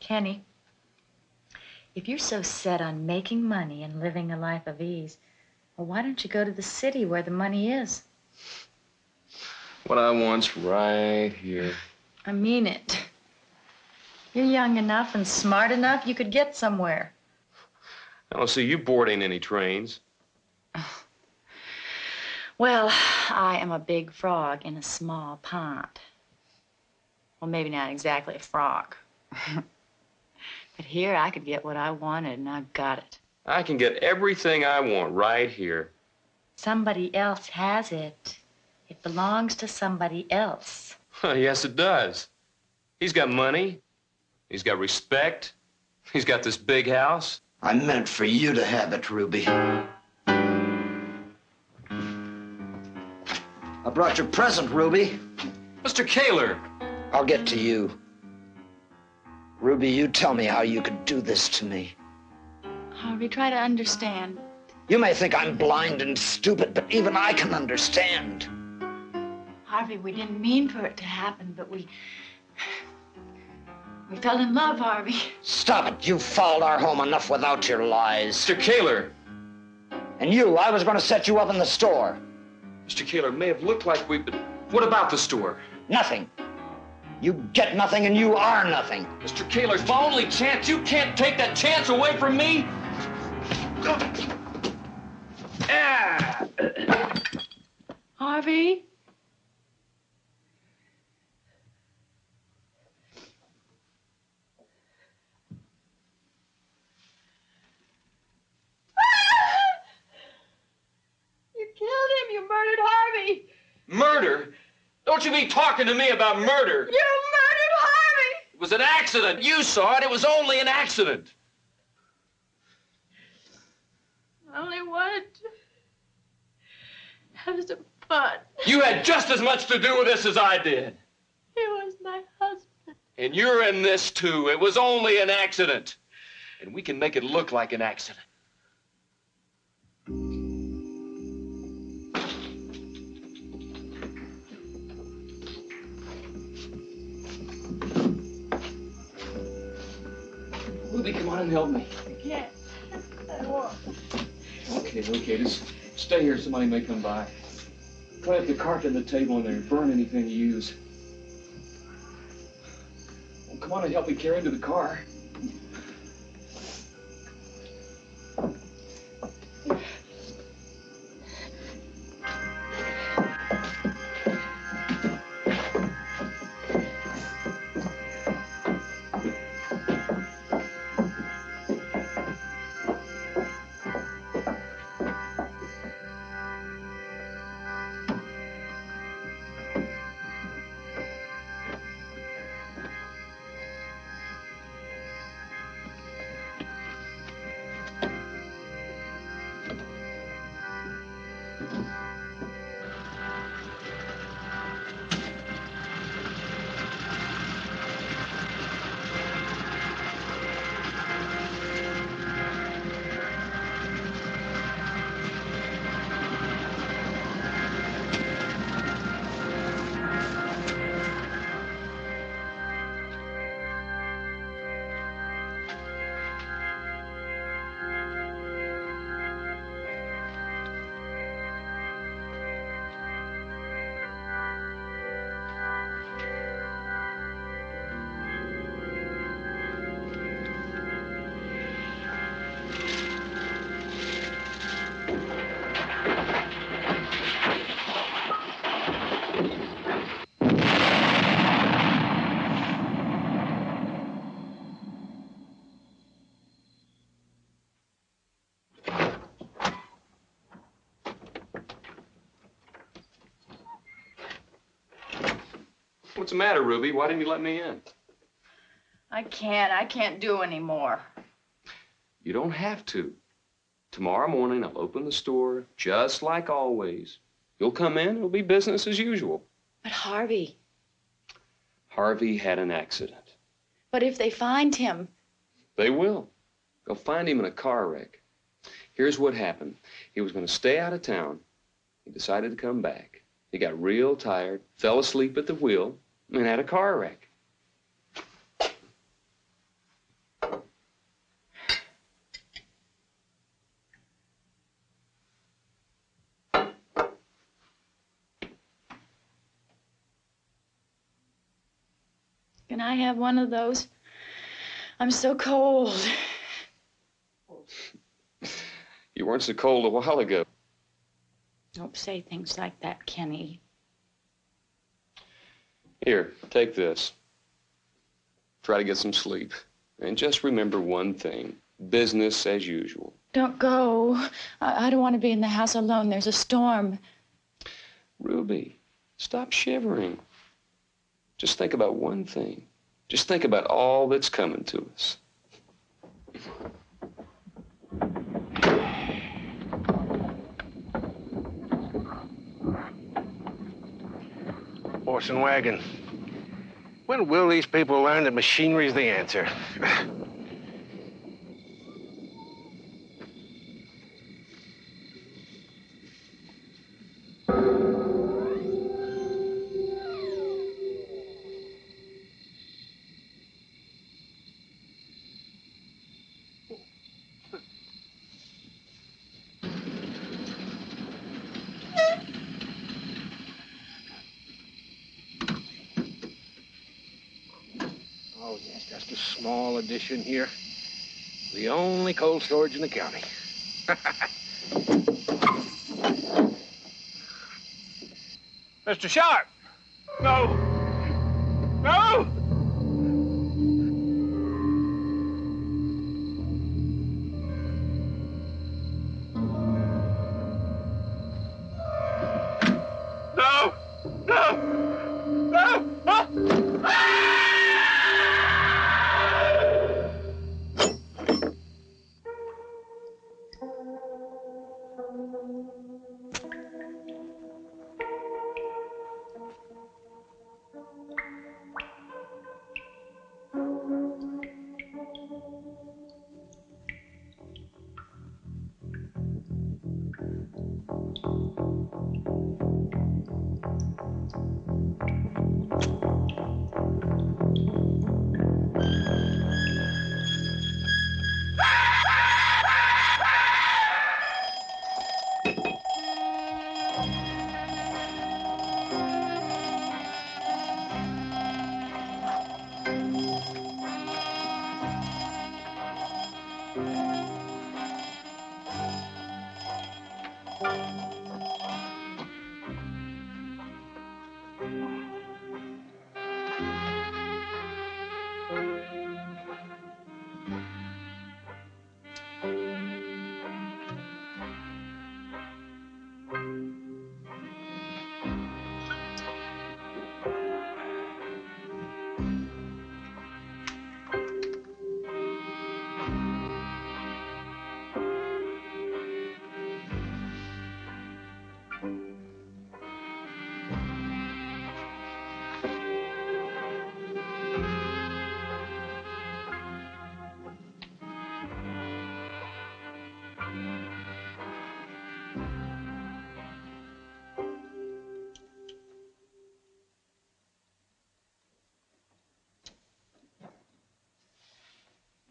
Kenny, if you're so set on making money and living a life of ease, well, why don't you go to the city where the money is? What I want's right here. I mean it. You're young enough and smart enough, you could get somewhere. I don't see you boarding any trains. Well, I am a big frog in a small pond. Well, maybe not exactly a frog. But here I could get what I wanted, and I've got it. I can get everything I want right here. Somebody else has it. It belongs to somebody else. Yes, it does. He's got money. He's got respect. He's got this big house. I meant for you to have it, Ruby. I brought your present, Ruby. Mr. Kaler. I'll get to you. Ruby, you tell me how you could do this to me. Harvey, try to understand. You may think I'm blind and stupid, but even I can understand. Harvey, we didn't mean for it to happen, but we fell in love, Harvey. Stop it. You've fouled our home enough without your lies. Mr. Kaler. And you, I was going to set you up in the store. Mr. Kaler, may have looked like we, but what about the store? Nothing. You get nothing and you are nothing. Mr. Kaler, it's my only chance. You can't take that chance away from me. Harvey? You killed him. You murdered Harvey. Murder? Don't you be talking to me about murder. You murdered Harvey. It was an accident. You saw it. It was only an accident. I only wanted to have some fun. You had just as much to do with this as I did. He was my husband. And you're in this, too. It was only an accident. And we can make it look like an accident. Ruby, come on and help me. I can't. I won't. Okay, just stay here. Somebody may come by. Try to cart in the table in there and burn anything you use. Well, come on and help me carry him to the car. What's the matter, Ruby? Why didn't you let me in? I can't do any more. You don't have to. Tomorrow morning, I'll open the store just like always. You'll come in, it'll be business as usual. But Harvey, Harvey had an accident. but if they find him, They will. They'll find him in a car wreck. Here's what happened. He was going to stay out of town. He decided to come back. He got real tired, fell asleep at the wheel, and had a car wreck. can I have one of those? I'm so cold. You weren't so cold a while ago. Don't say things like that, Kenny. Here, take this. Try to get some sleep. And just remember one thing. Business as usual. Don't go. I don't want to be in the house alone. There's a storm. Ruby, stop shivering. Just think about one thing. Just think about all that's coming to us. Horse and wagon. When will these people learn that machinery's the answer? Oh, yes, just a small addition here. The only cold storage in the county. Mr. Sharp! No! No! No! No! No! Ah!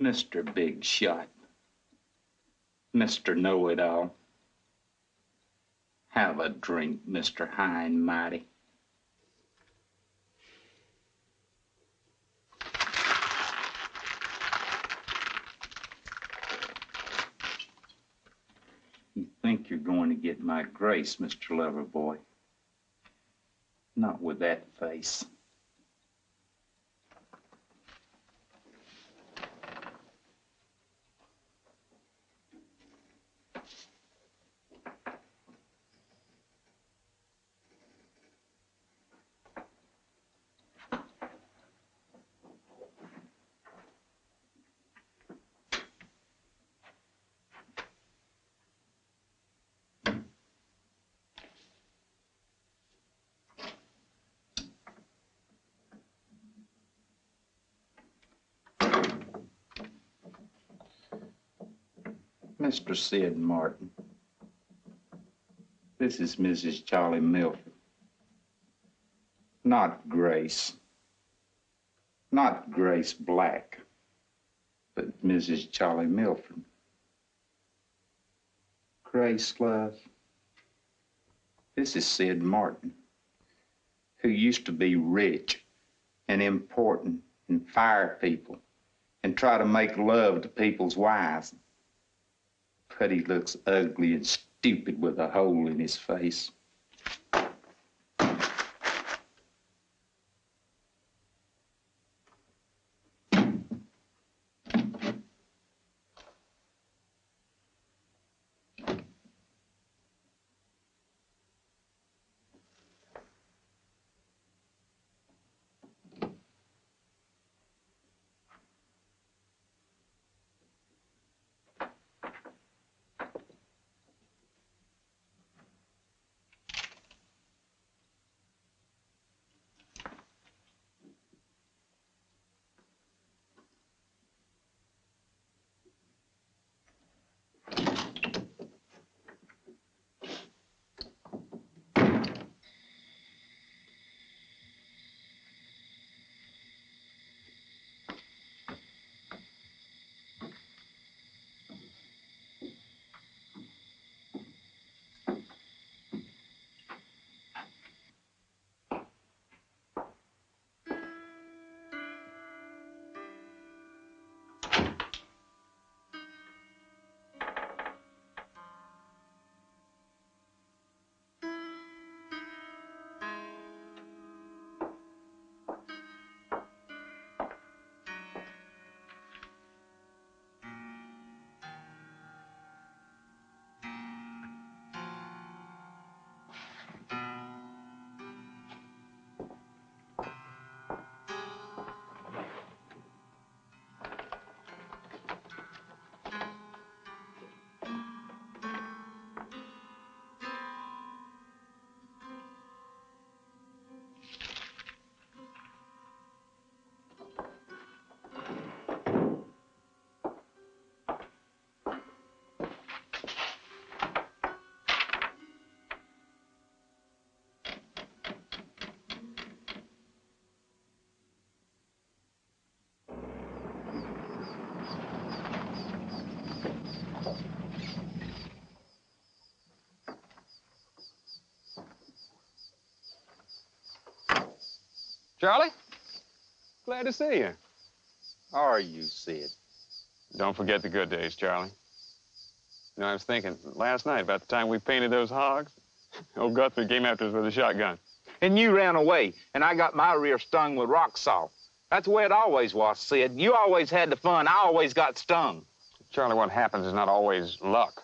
Mr. Big Shot, Mr. Know-It-All. Have a drink, Mr. High and Mighty. You think you're going to get my grace, Mr. Loverboy? Not with that face. Mr. Sid Martin, this is Mrs. Charlie Milford. Not Grace. Not Grace Black, but Mrs. Charlie Milford. Grace, love, this is Sid Martin, who used to be rich and important and fire people and try to make love to people's wives. But he looks ugly and stupid with a hole in his face. Charlie? Glad to see you. How are you, Sid? Don't forget the good days, Charlie. You know, I was thinking last night about the time we painted those hogs. Old Guthrie came after us with a shotgun. And you ran away, and I got my rear stung with rock salt. That's the way it always was, Sid. You always had the fun. I always got stung. Charlie, what happens is not always luck.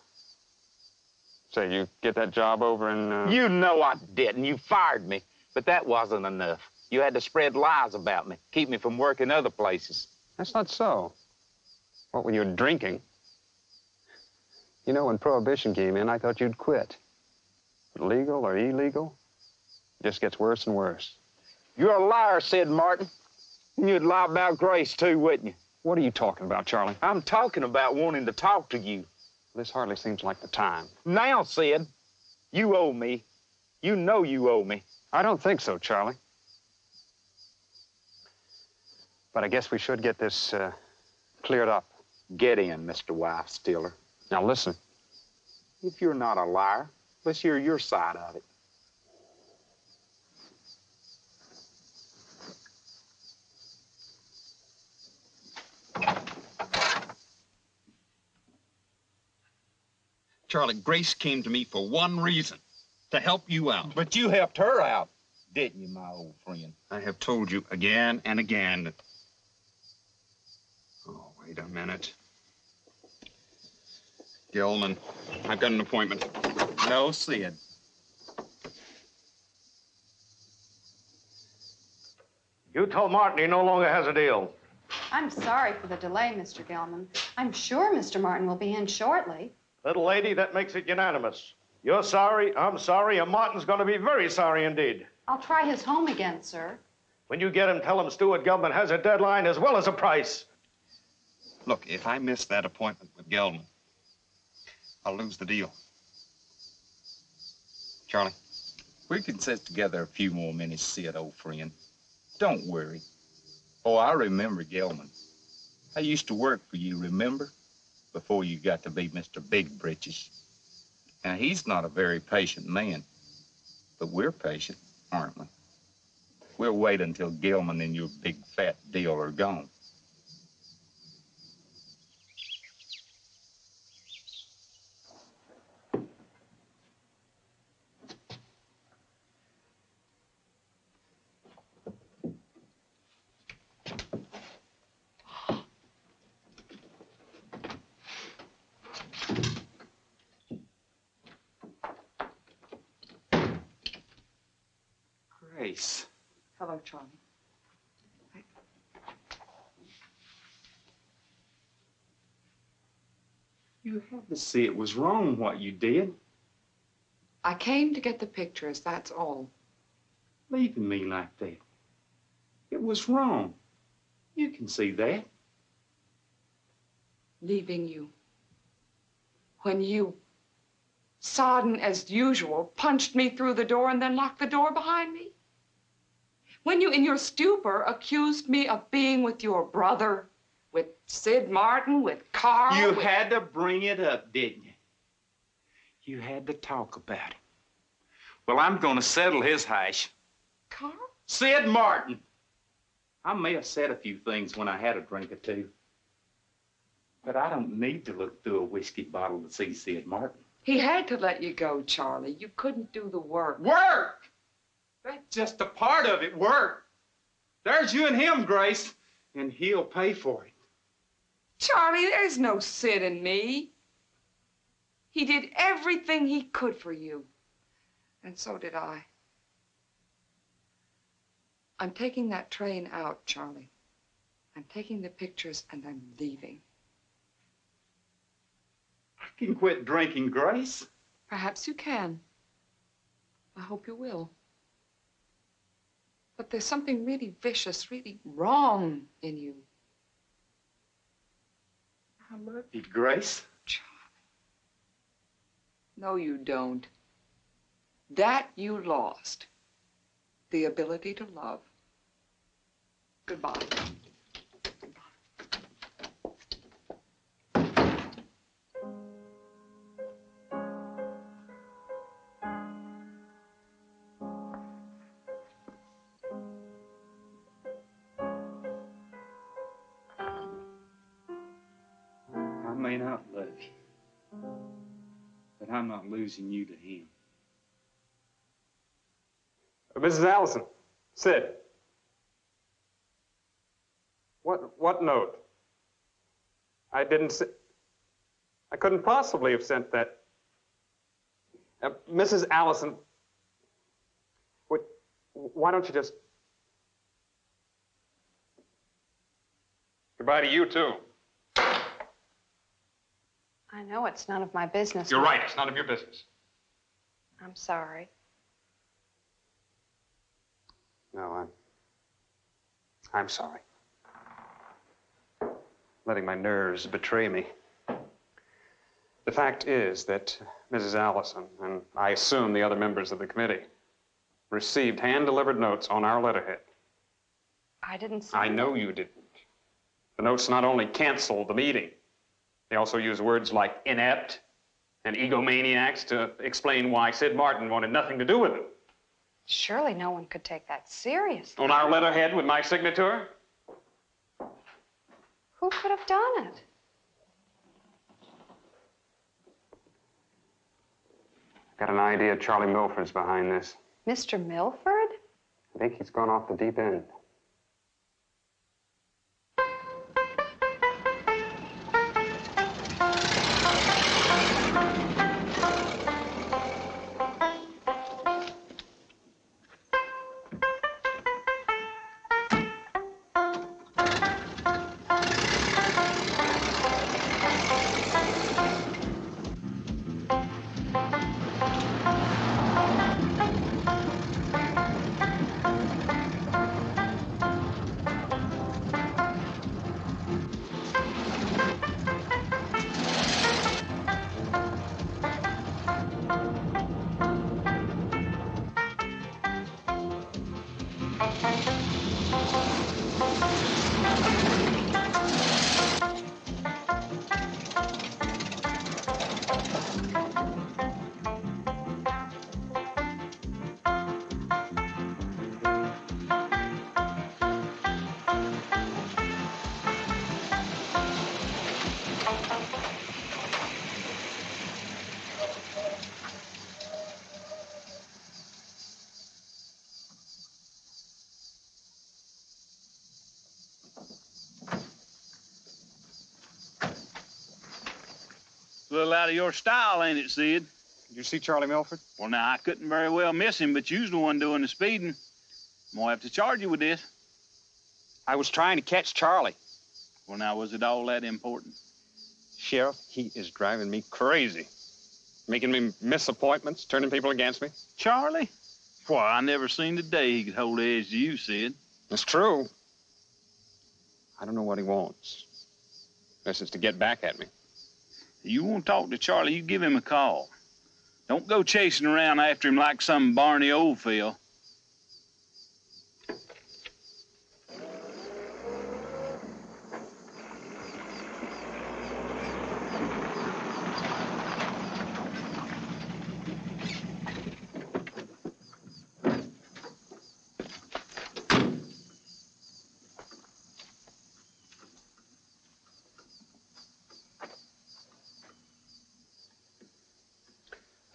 Say, you get that job over in... You know I didn't. You fired me. But that wasn't enough. You had to spread lies about me, keep me from working other places. That's not so. What were you drinking? You know, when Prohibition came in, I thought you'd quit. But legal or illegal, it just gets worse and worse. You're a liar, Sid Martin. You'd lie about Grace, too, wouldn't you? What are you talking about, Charlie? I'm talking about wanting to talk to you. This hardly seems like the time. Now, Sid, you owe me. You know you owe me. I don't think so, Charlie. But I guess we should get this cleared up. Get in, Mr. Wife Stealer. Now, listen. If you're not a liar, let's hear your side of it. Charlie, Grace came to me for one reason, to help you out. But you helped her out, didn't you, my old friend? I have told you again and again that... Oh, wait a minute. Gilman, I've got an appointment. No, Sid. You told Martin he no longer has a deal. I'm sorry for the delay, Mr. Gilman. I'm sure Mr. Martin will be in shortly. Little lady, that makes it unanimous. You're sorry, I'm sorry, and Martin's going to be very sorry indeed. I'll try his home again, sir. When you get him, tell him Stuart Gelman has a deadline as well as a price. Look, if I miss that appointment with Gelman, I'll lose the deal. Charlie? We can sit together a few more minutes, Sid, old friend. Don't worry. Oh, I remember Gelman. I used to work for you, remember? Before you got to be Mr. Big Britches. Now, he's not a very patient man, but we're patient, aren't we? We'll wait until Gelman and your big fat deal are gone. Grace. Hello, Charlie. You had to see it was wrong what you did. I came to get the pictures, that's all. Leaving me like that. It was wrong. You can see that. Leaving you. When you, sodden as usual, punched me through the door and then locked the door behind me. When you, in your stupor, accused me of being with your brother, with Sid Martin, with Carl. You had to bring it up, didn't you? You had to talk about it. Well, I'm going to settle his hash. Carl? Sid Martin. I may have said a few things when I had a drink or two. But I don't need to look through a whiskey bottle to see Sid Martin. He had to let you go, Charlie. You couldn't do the work. Work? That's just a part of it, work. There's you and him, Grace, and he'll pay for it. Charlie, there's no Sid in me. He did everything he could for you. And so did I. I'm taking that train out, Charlie. I'm taking the pictures and I'm leaving. I can quit drinking, Grace. Perhaps you can. I hope you will. But there's something really vicious, really wrong in you. I love you, Grace. Charlie. No, you don't. That you lost. The ability to love. Goodbye. I may not love you, but I'm not losing you to him. Mrs. Allison, Sid. What note? I couldn't possibly have sent that. Mrs. Allison, why don't you just... Goodbye to you, too. I know it's none of my business. You're right, it's none of your business. I'm sorry. No, I'm sorry. Letting my nerves betray me. The fact is that Mrs. Allison, and I assume the other members of the committee, received hand-delivered notes on our letterhead. I didn't see I know you didn't. The notes not only canceled the meeting, they also use words like inept and egomaniacs to explain why Sid Martin wanted nothing to do with it. Surely no one could take that seriously. On our letterhead with my signature? Who could have done it? Got an idea Charlie Milford's behind this. Mr. Milford? I think he's gone off the deep end. A little out of your style, ain't it, Sid? Did you see Charlie Milford? Well, now, I couldn't very well miss him, but you's the one doing the speeding. I'm gonna have to charge you with this. I was trying to catch Charlie. Well, now, was it all that important? Sheriff, he is driving me crazy. Making me miss appointments, turning people against me. Charlie? Why, I never seen the day he could hold the edge to you, Sid. That's true. I don't know what he wants. This is to get back at me. You want to talk to Charlie, you give him a call. Don't go chasing around after him like some Barney Oldfield.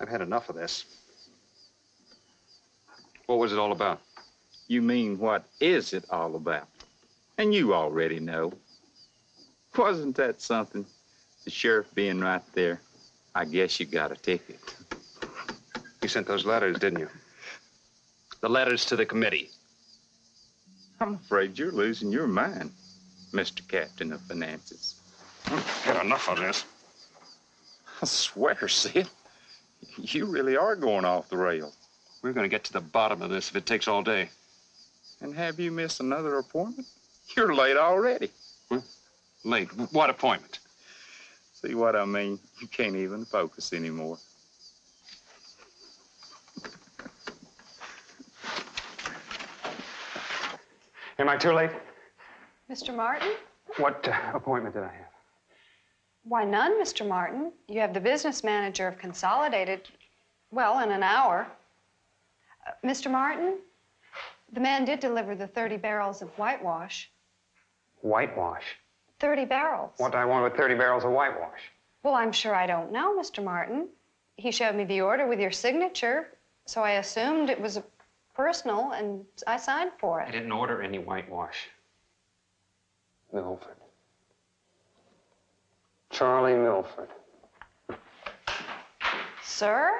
I've had enough of this. What was it all about? You mean, what is it all about? And you already know. Wasn't that something? The sheriff being right there. I guess you got a ticket. You sent those letters, didn't you? The letters to the committee. I'm afraid you're losing your mind, Mr. Captain of Finances. I've had enough of this. I swear, Sid, you really are going off the rails. We're going to get to the bottom of this if it takes all day. And have you missed another appointment? You're late already. Huh? Late? What appointment? See what I mean? You can't even focus anymore. Am I too late? Mr. Martin? What appointment did I have? Why, none, Mr. Martin. You have the business manager of Consolidated, well, in an hour. Mr. Martin, the man did deliver the 30 barrels of whitewash. Whitewash? 30 barrels. What do I want with 30 barrels of whitewash? Well, I'm sure I don't know, Mr. Martin. He showed me the order with your signature, so I assumed it was personal, and I signed for I it. didn't order any whitewash. Milford. Charlie Milford. Sir?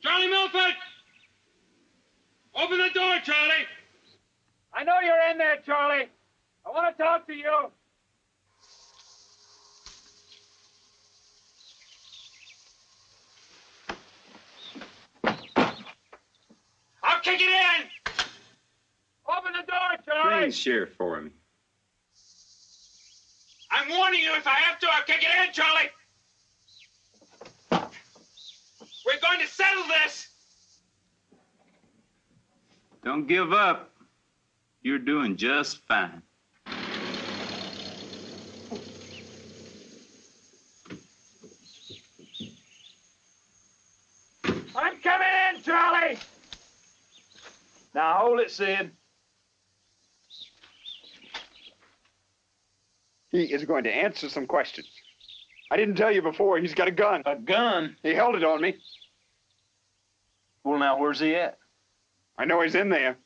Charlie Milford! Open the door, Charlie! I know you're in there, Charlie. I want to talk to you. I'll kick it in! Open the door, Charlie! Please, Sheriff, for me. I'm warning you, if I have to, I'll kick it in, Charlie! We're going to settle this! Don't give up. You're doing just fine. I'm coming in, Charlie! Now hold it, Sid. He is going to answer some questions. I didn't tell you before, he's got a gun. A gun? He held it on me. Well, now, where's he at? I know he's in there.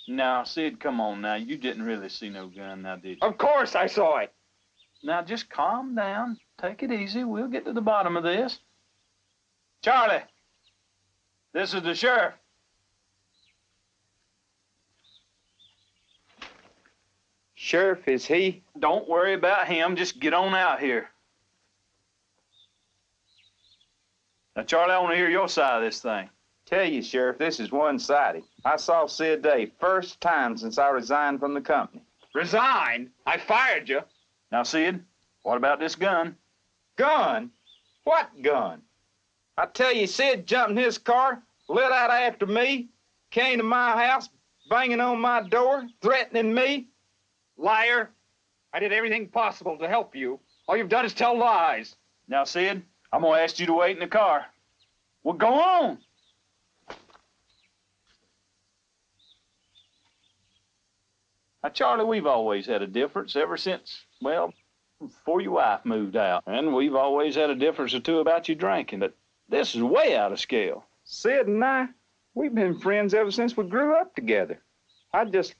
Now, Sid, come on now. You didn't really see no gun now, did you? Of course I saw it. Now, just calm down. Take it easy. We'll get to the bottom of this. Charlie, this is the sheriff. Sheriff, is he? Don't worry about him. Just get on out here. Now, Charlie, I want to hear your side of this thing. Tell you, Sheriff, this is one-sided. I saw Sid Day first time since I resigned from the company. Resigned? I fired you. Now, Sid, what about this gun? Gun? What gun? I tell you, Sid jumped in his car, lit out after me, came to my house, banging on my door, threatening me. Liar. I did everything possible to help you. All you've done is tell lies. Now, Sid, I'm going to ask you to wait in the car. Well, go on. Now, Charlie, we've always had a difference ever since, well, before your wife moved out. And we've always had a difference or two about you drinking, but this is way out of scale. Sid and I, we've been friends ever since we grew up together. I just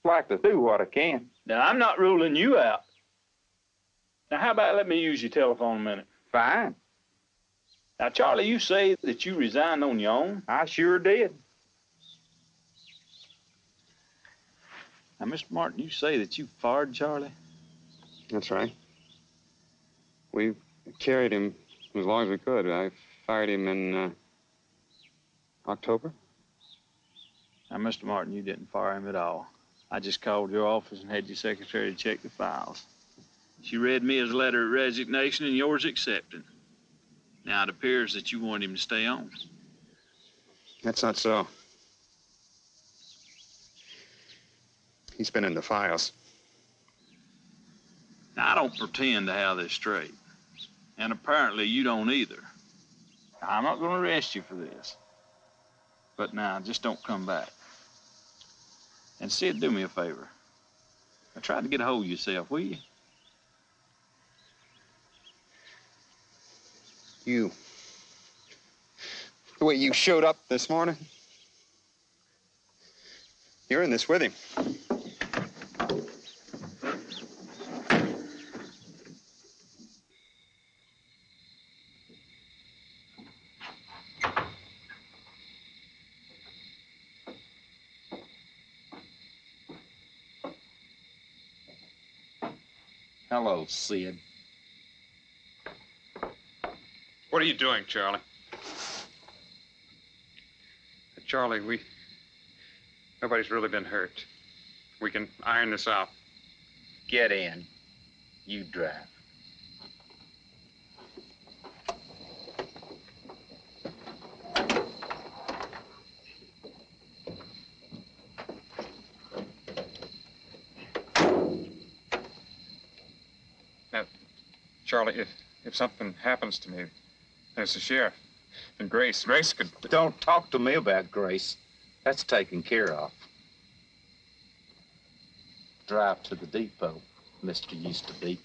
like to do what I can. Now, I'm not ruling you out. Now, how about let me use your telephone a minute? Fine. Now, Charlie, you say that you resigned on your own? I sure did. Now, Mr. Martin, you say that you fired Charlie? That's right. We carried him as long as we could. I fired him in October. Now, Mr. Martin, you didn't fire him at all. I just called your office and had your secretary check the files. She read me his letter of resignation and yours accepted. Now, it appears that you want him to stay on. That's not so. He's been in the files. Now, I don't pretend to have this straight. And apparently you don't either. I'm not going to arrest you for this. But now, just don't come back. And Sid, do me a favor. Now, try to get a hold of yourself, will you? You. The way you showed up this morning. You're in this with him. Hello, Sid. What are you doing, Charlie? Charlie, nobody's really been hurt. We can iron this out. Get in. You drive. Now, Charlie, if something happens to me, there's the sheriff. And Grace could... Don't talk to me about Grace. That's taken care of. Drive to the depot, Mr. Used to Be.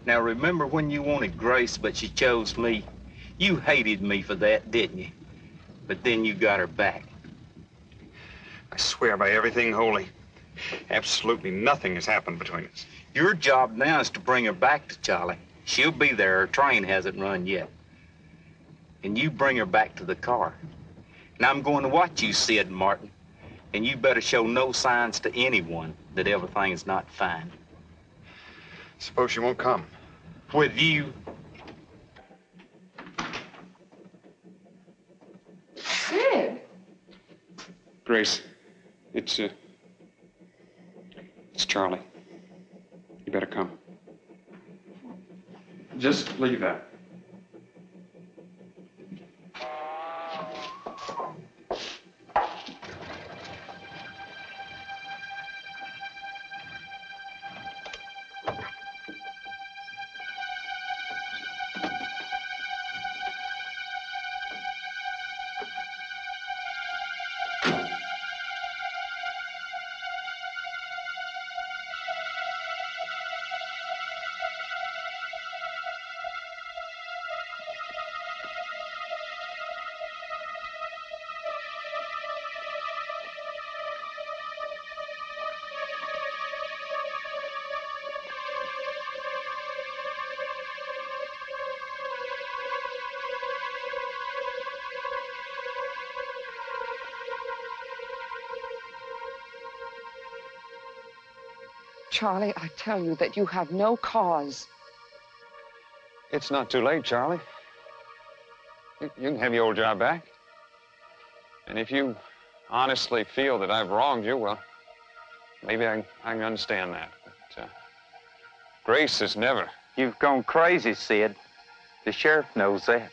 Now, remember when you wanted Grace, but she chose me? You hated me for that, didn't you? But then you got her back. I swear by everything holy, absolutely nothing has happened between us. Your job now is to bring her back to Charlie. She'll be there. Her train hasn't run yet. And you bring her back to the car. Now I'm going to watch you, Sid Martin. And you better show no signs to anyone that everything's not fine. Suppose she won't come. With you. Sid! Grace, it's Charlie. You better come. Just leave that. Charlie, I tell you that you have no cause. It's not too late, Charlie. You can have your old job back. And if you honestly feel that I've wronged you, well, maybe I can understand that. But Grace has never. You've gone crazy, Sid. The sheriff knows that.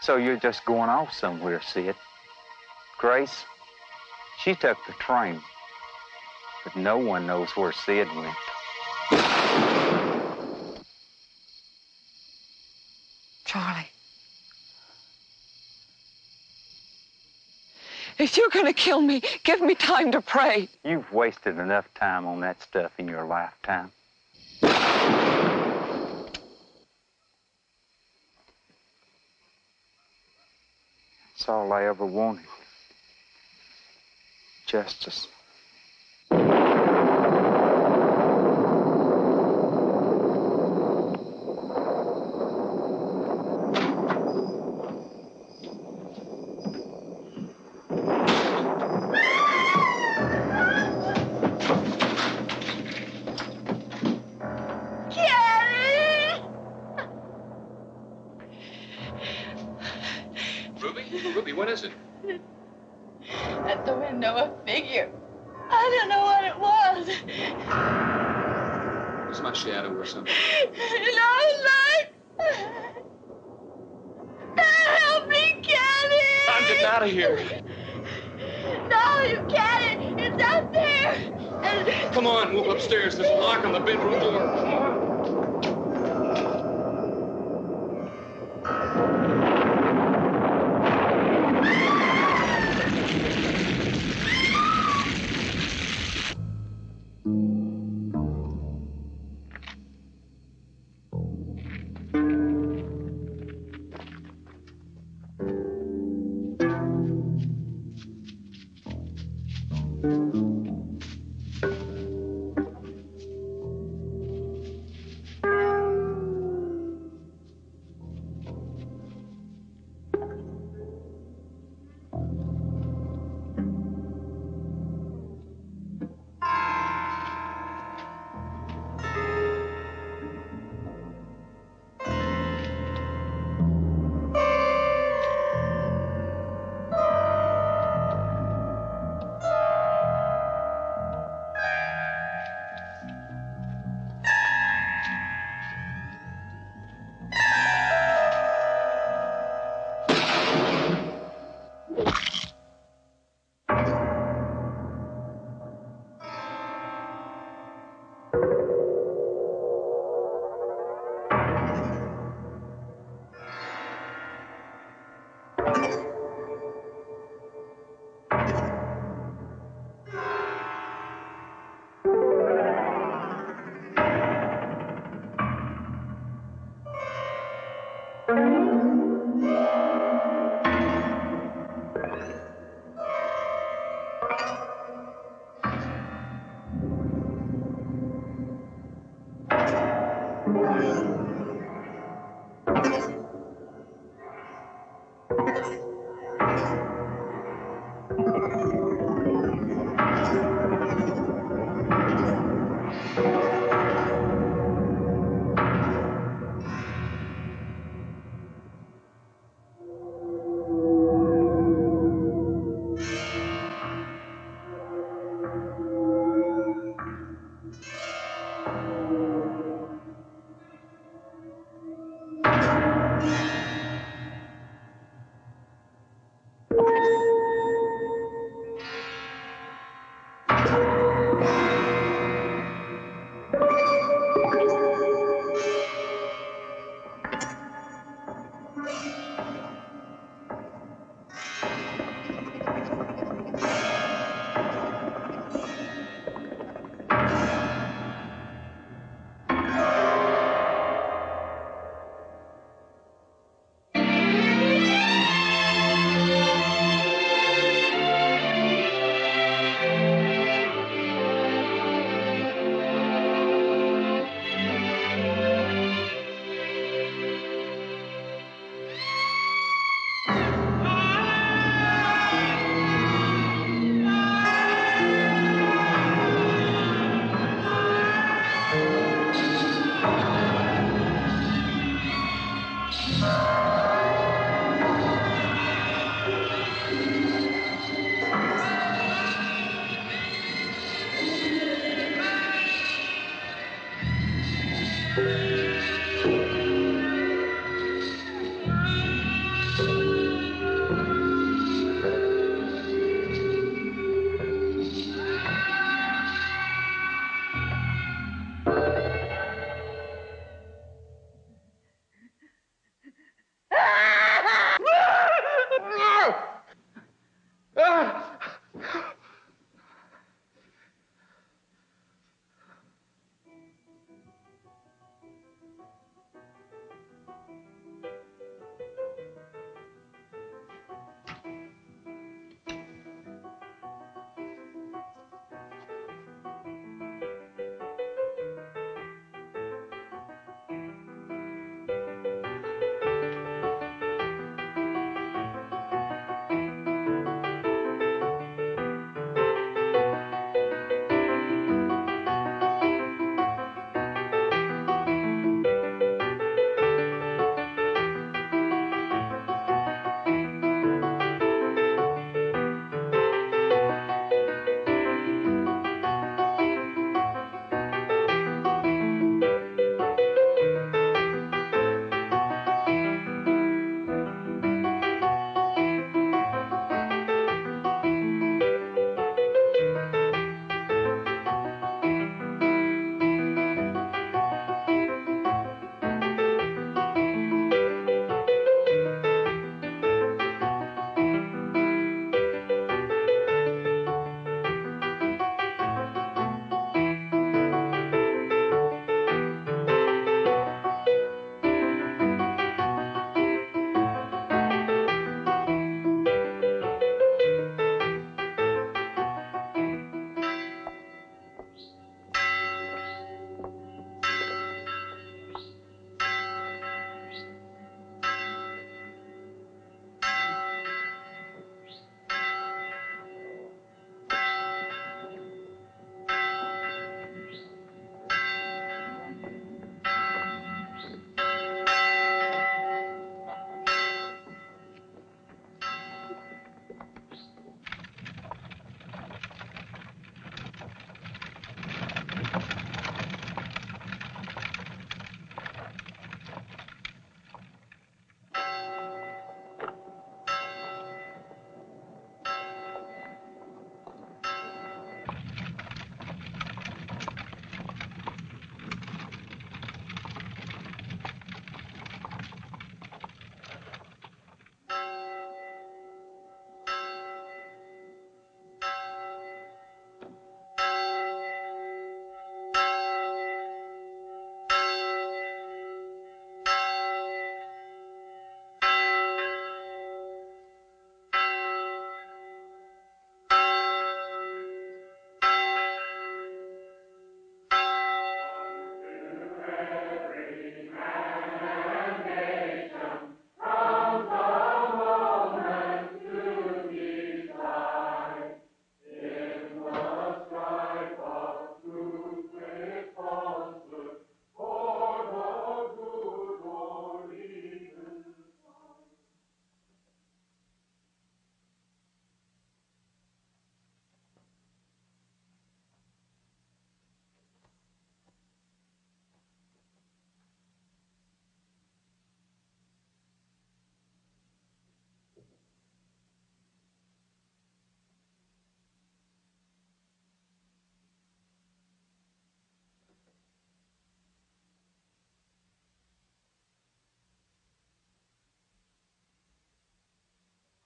So you're just going off somewhere, Sid. Grace, she took the train. But no one knows where Sid went. Charlie. If you're gonna kill me, give me time to pray. You've wasted enough time on that stuff in your lifetime. That's all I ever wanted. Justice. Ruby, what is it? At the window, a figure. I don't know what it was. It's my shadow or something. No, it's not. Help me, Kenny! I'm getting out of here. No, you can't. It's out there. Come on, move upstairs. There's a lock on the bedroom door. Come on.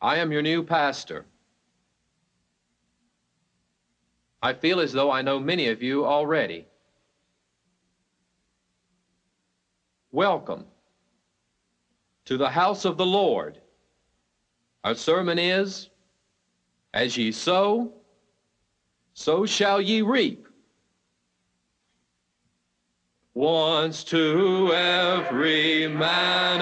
I am your new pastor. I feel as though I know many of you already. Welcome to the house of the Lord. Our sermon is, as ye sow, so shall ye reap. Once to every man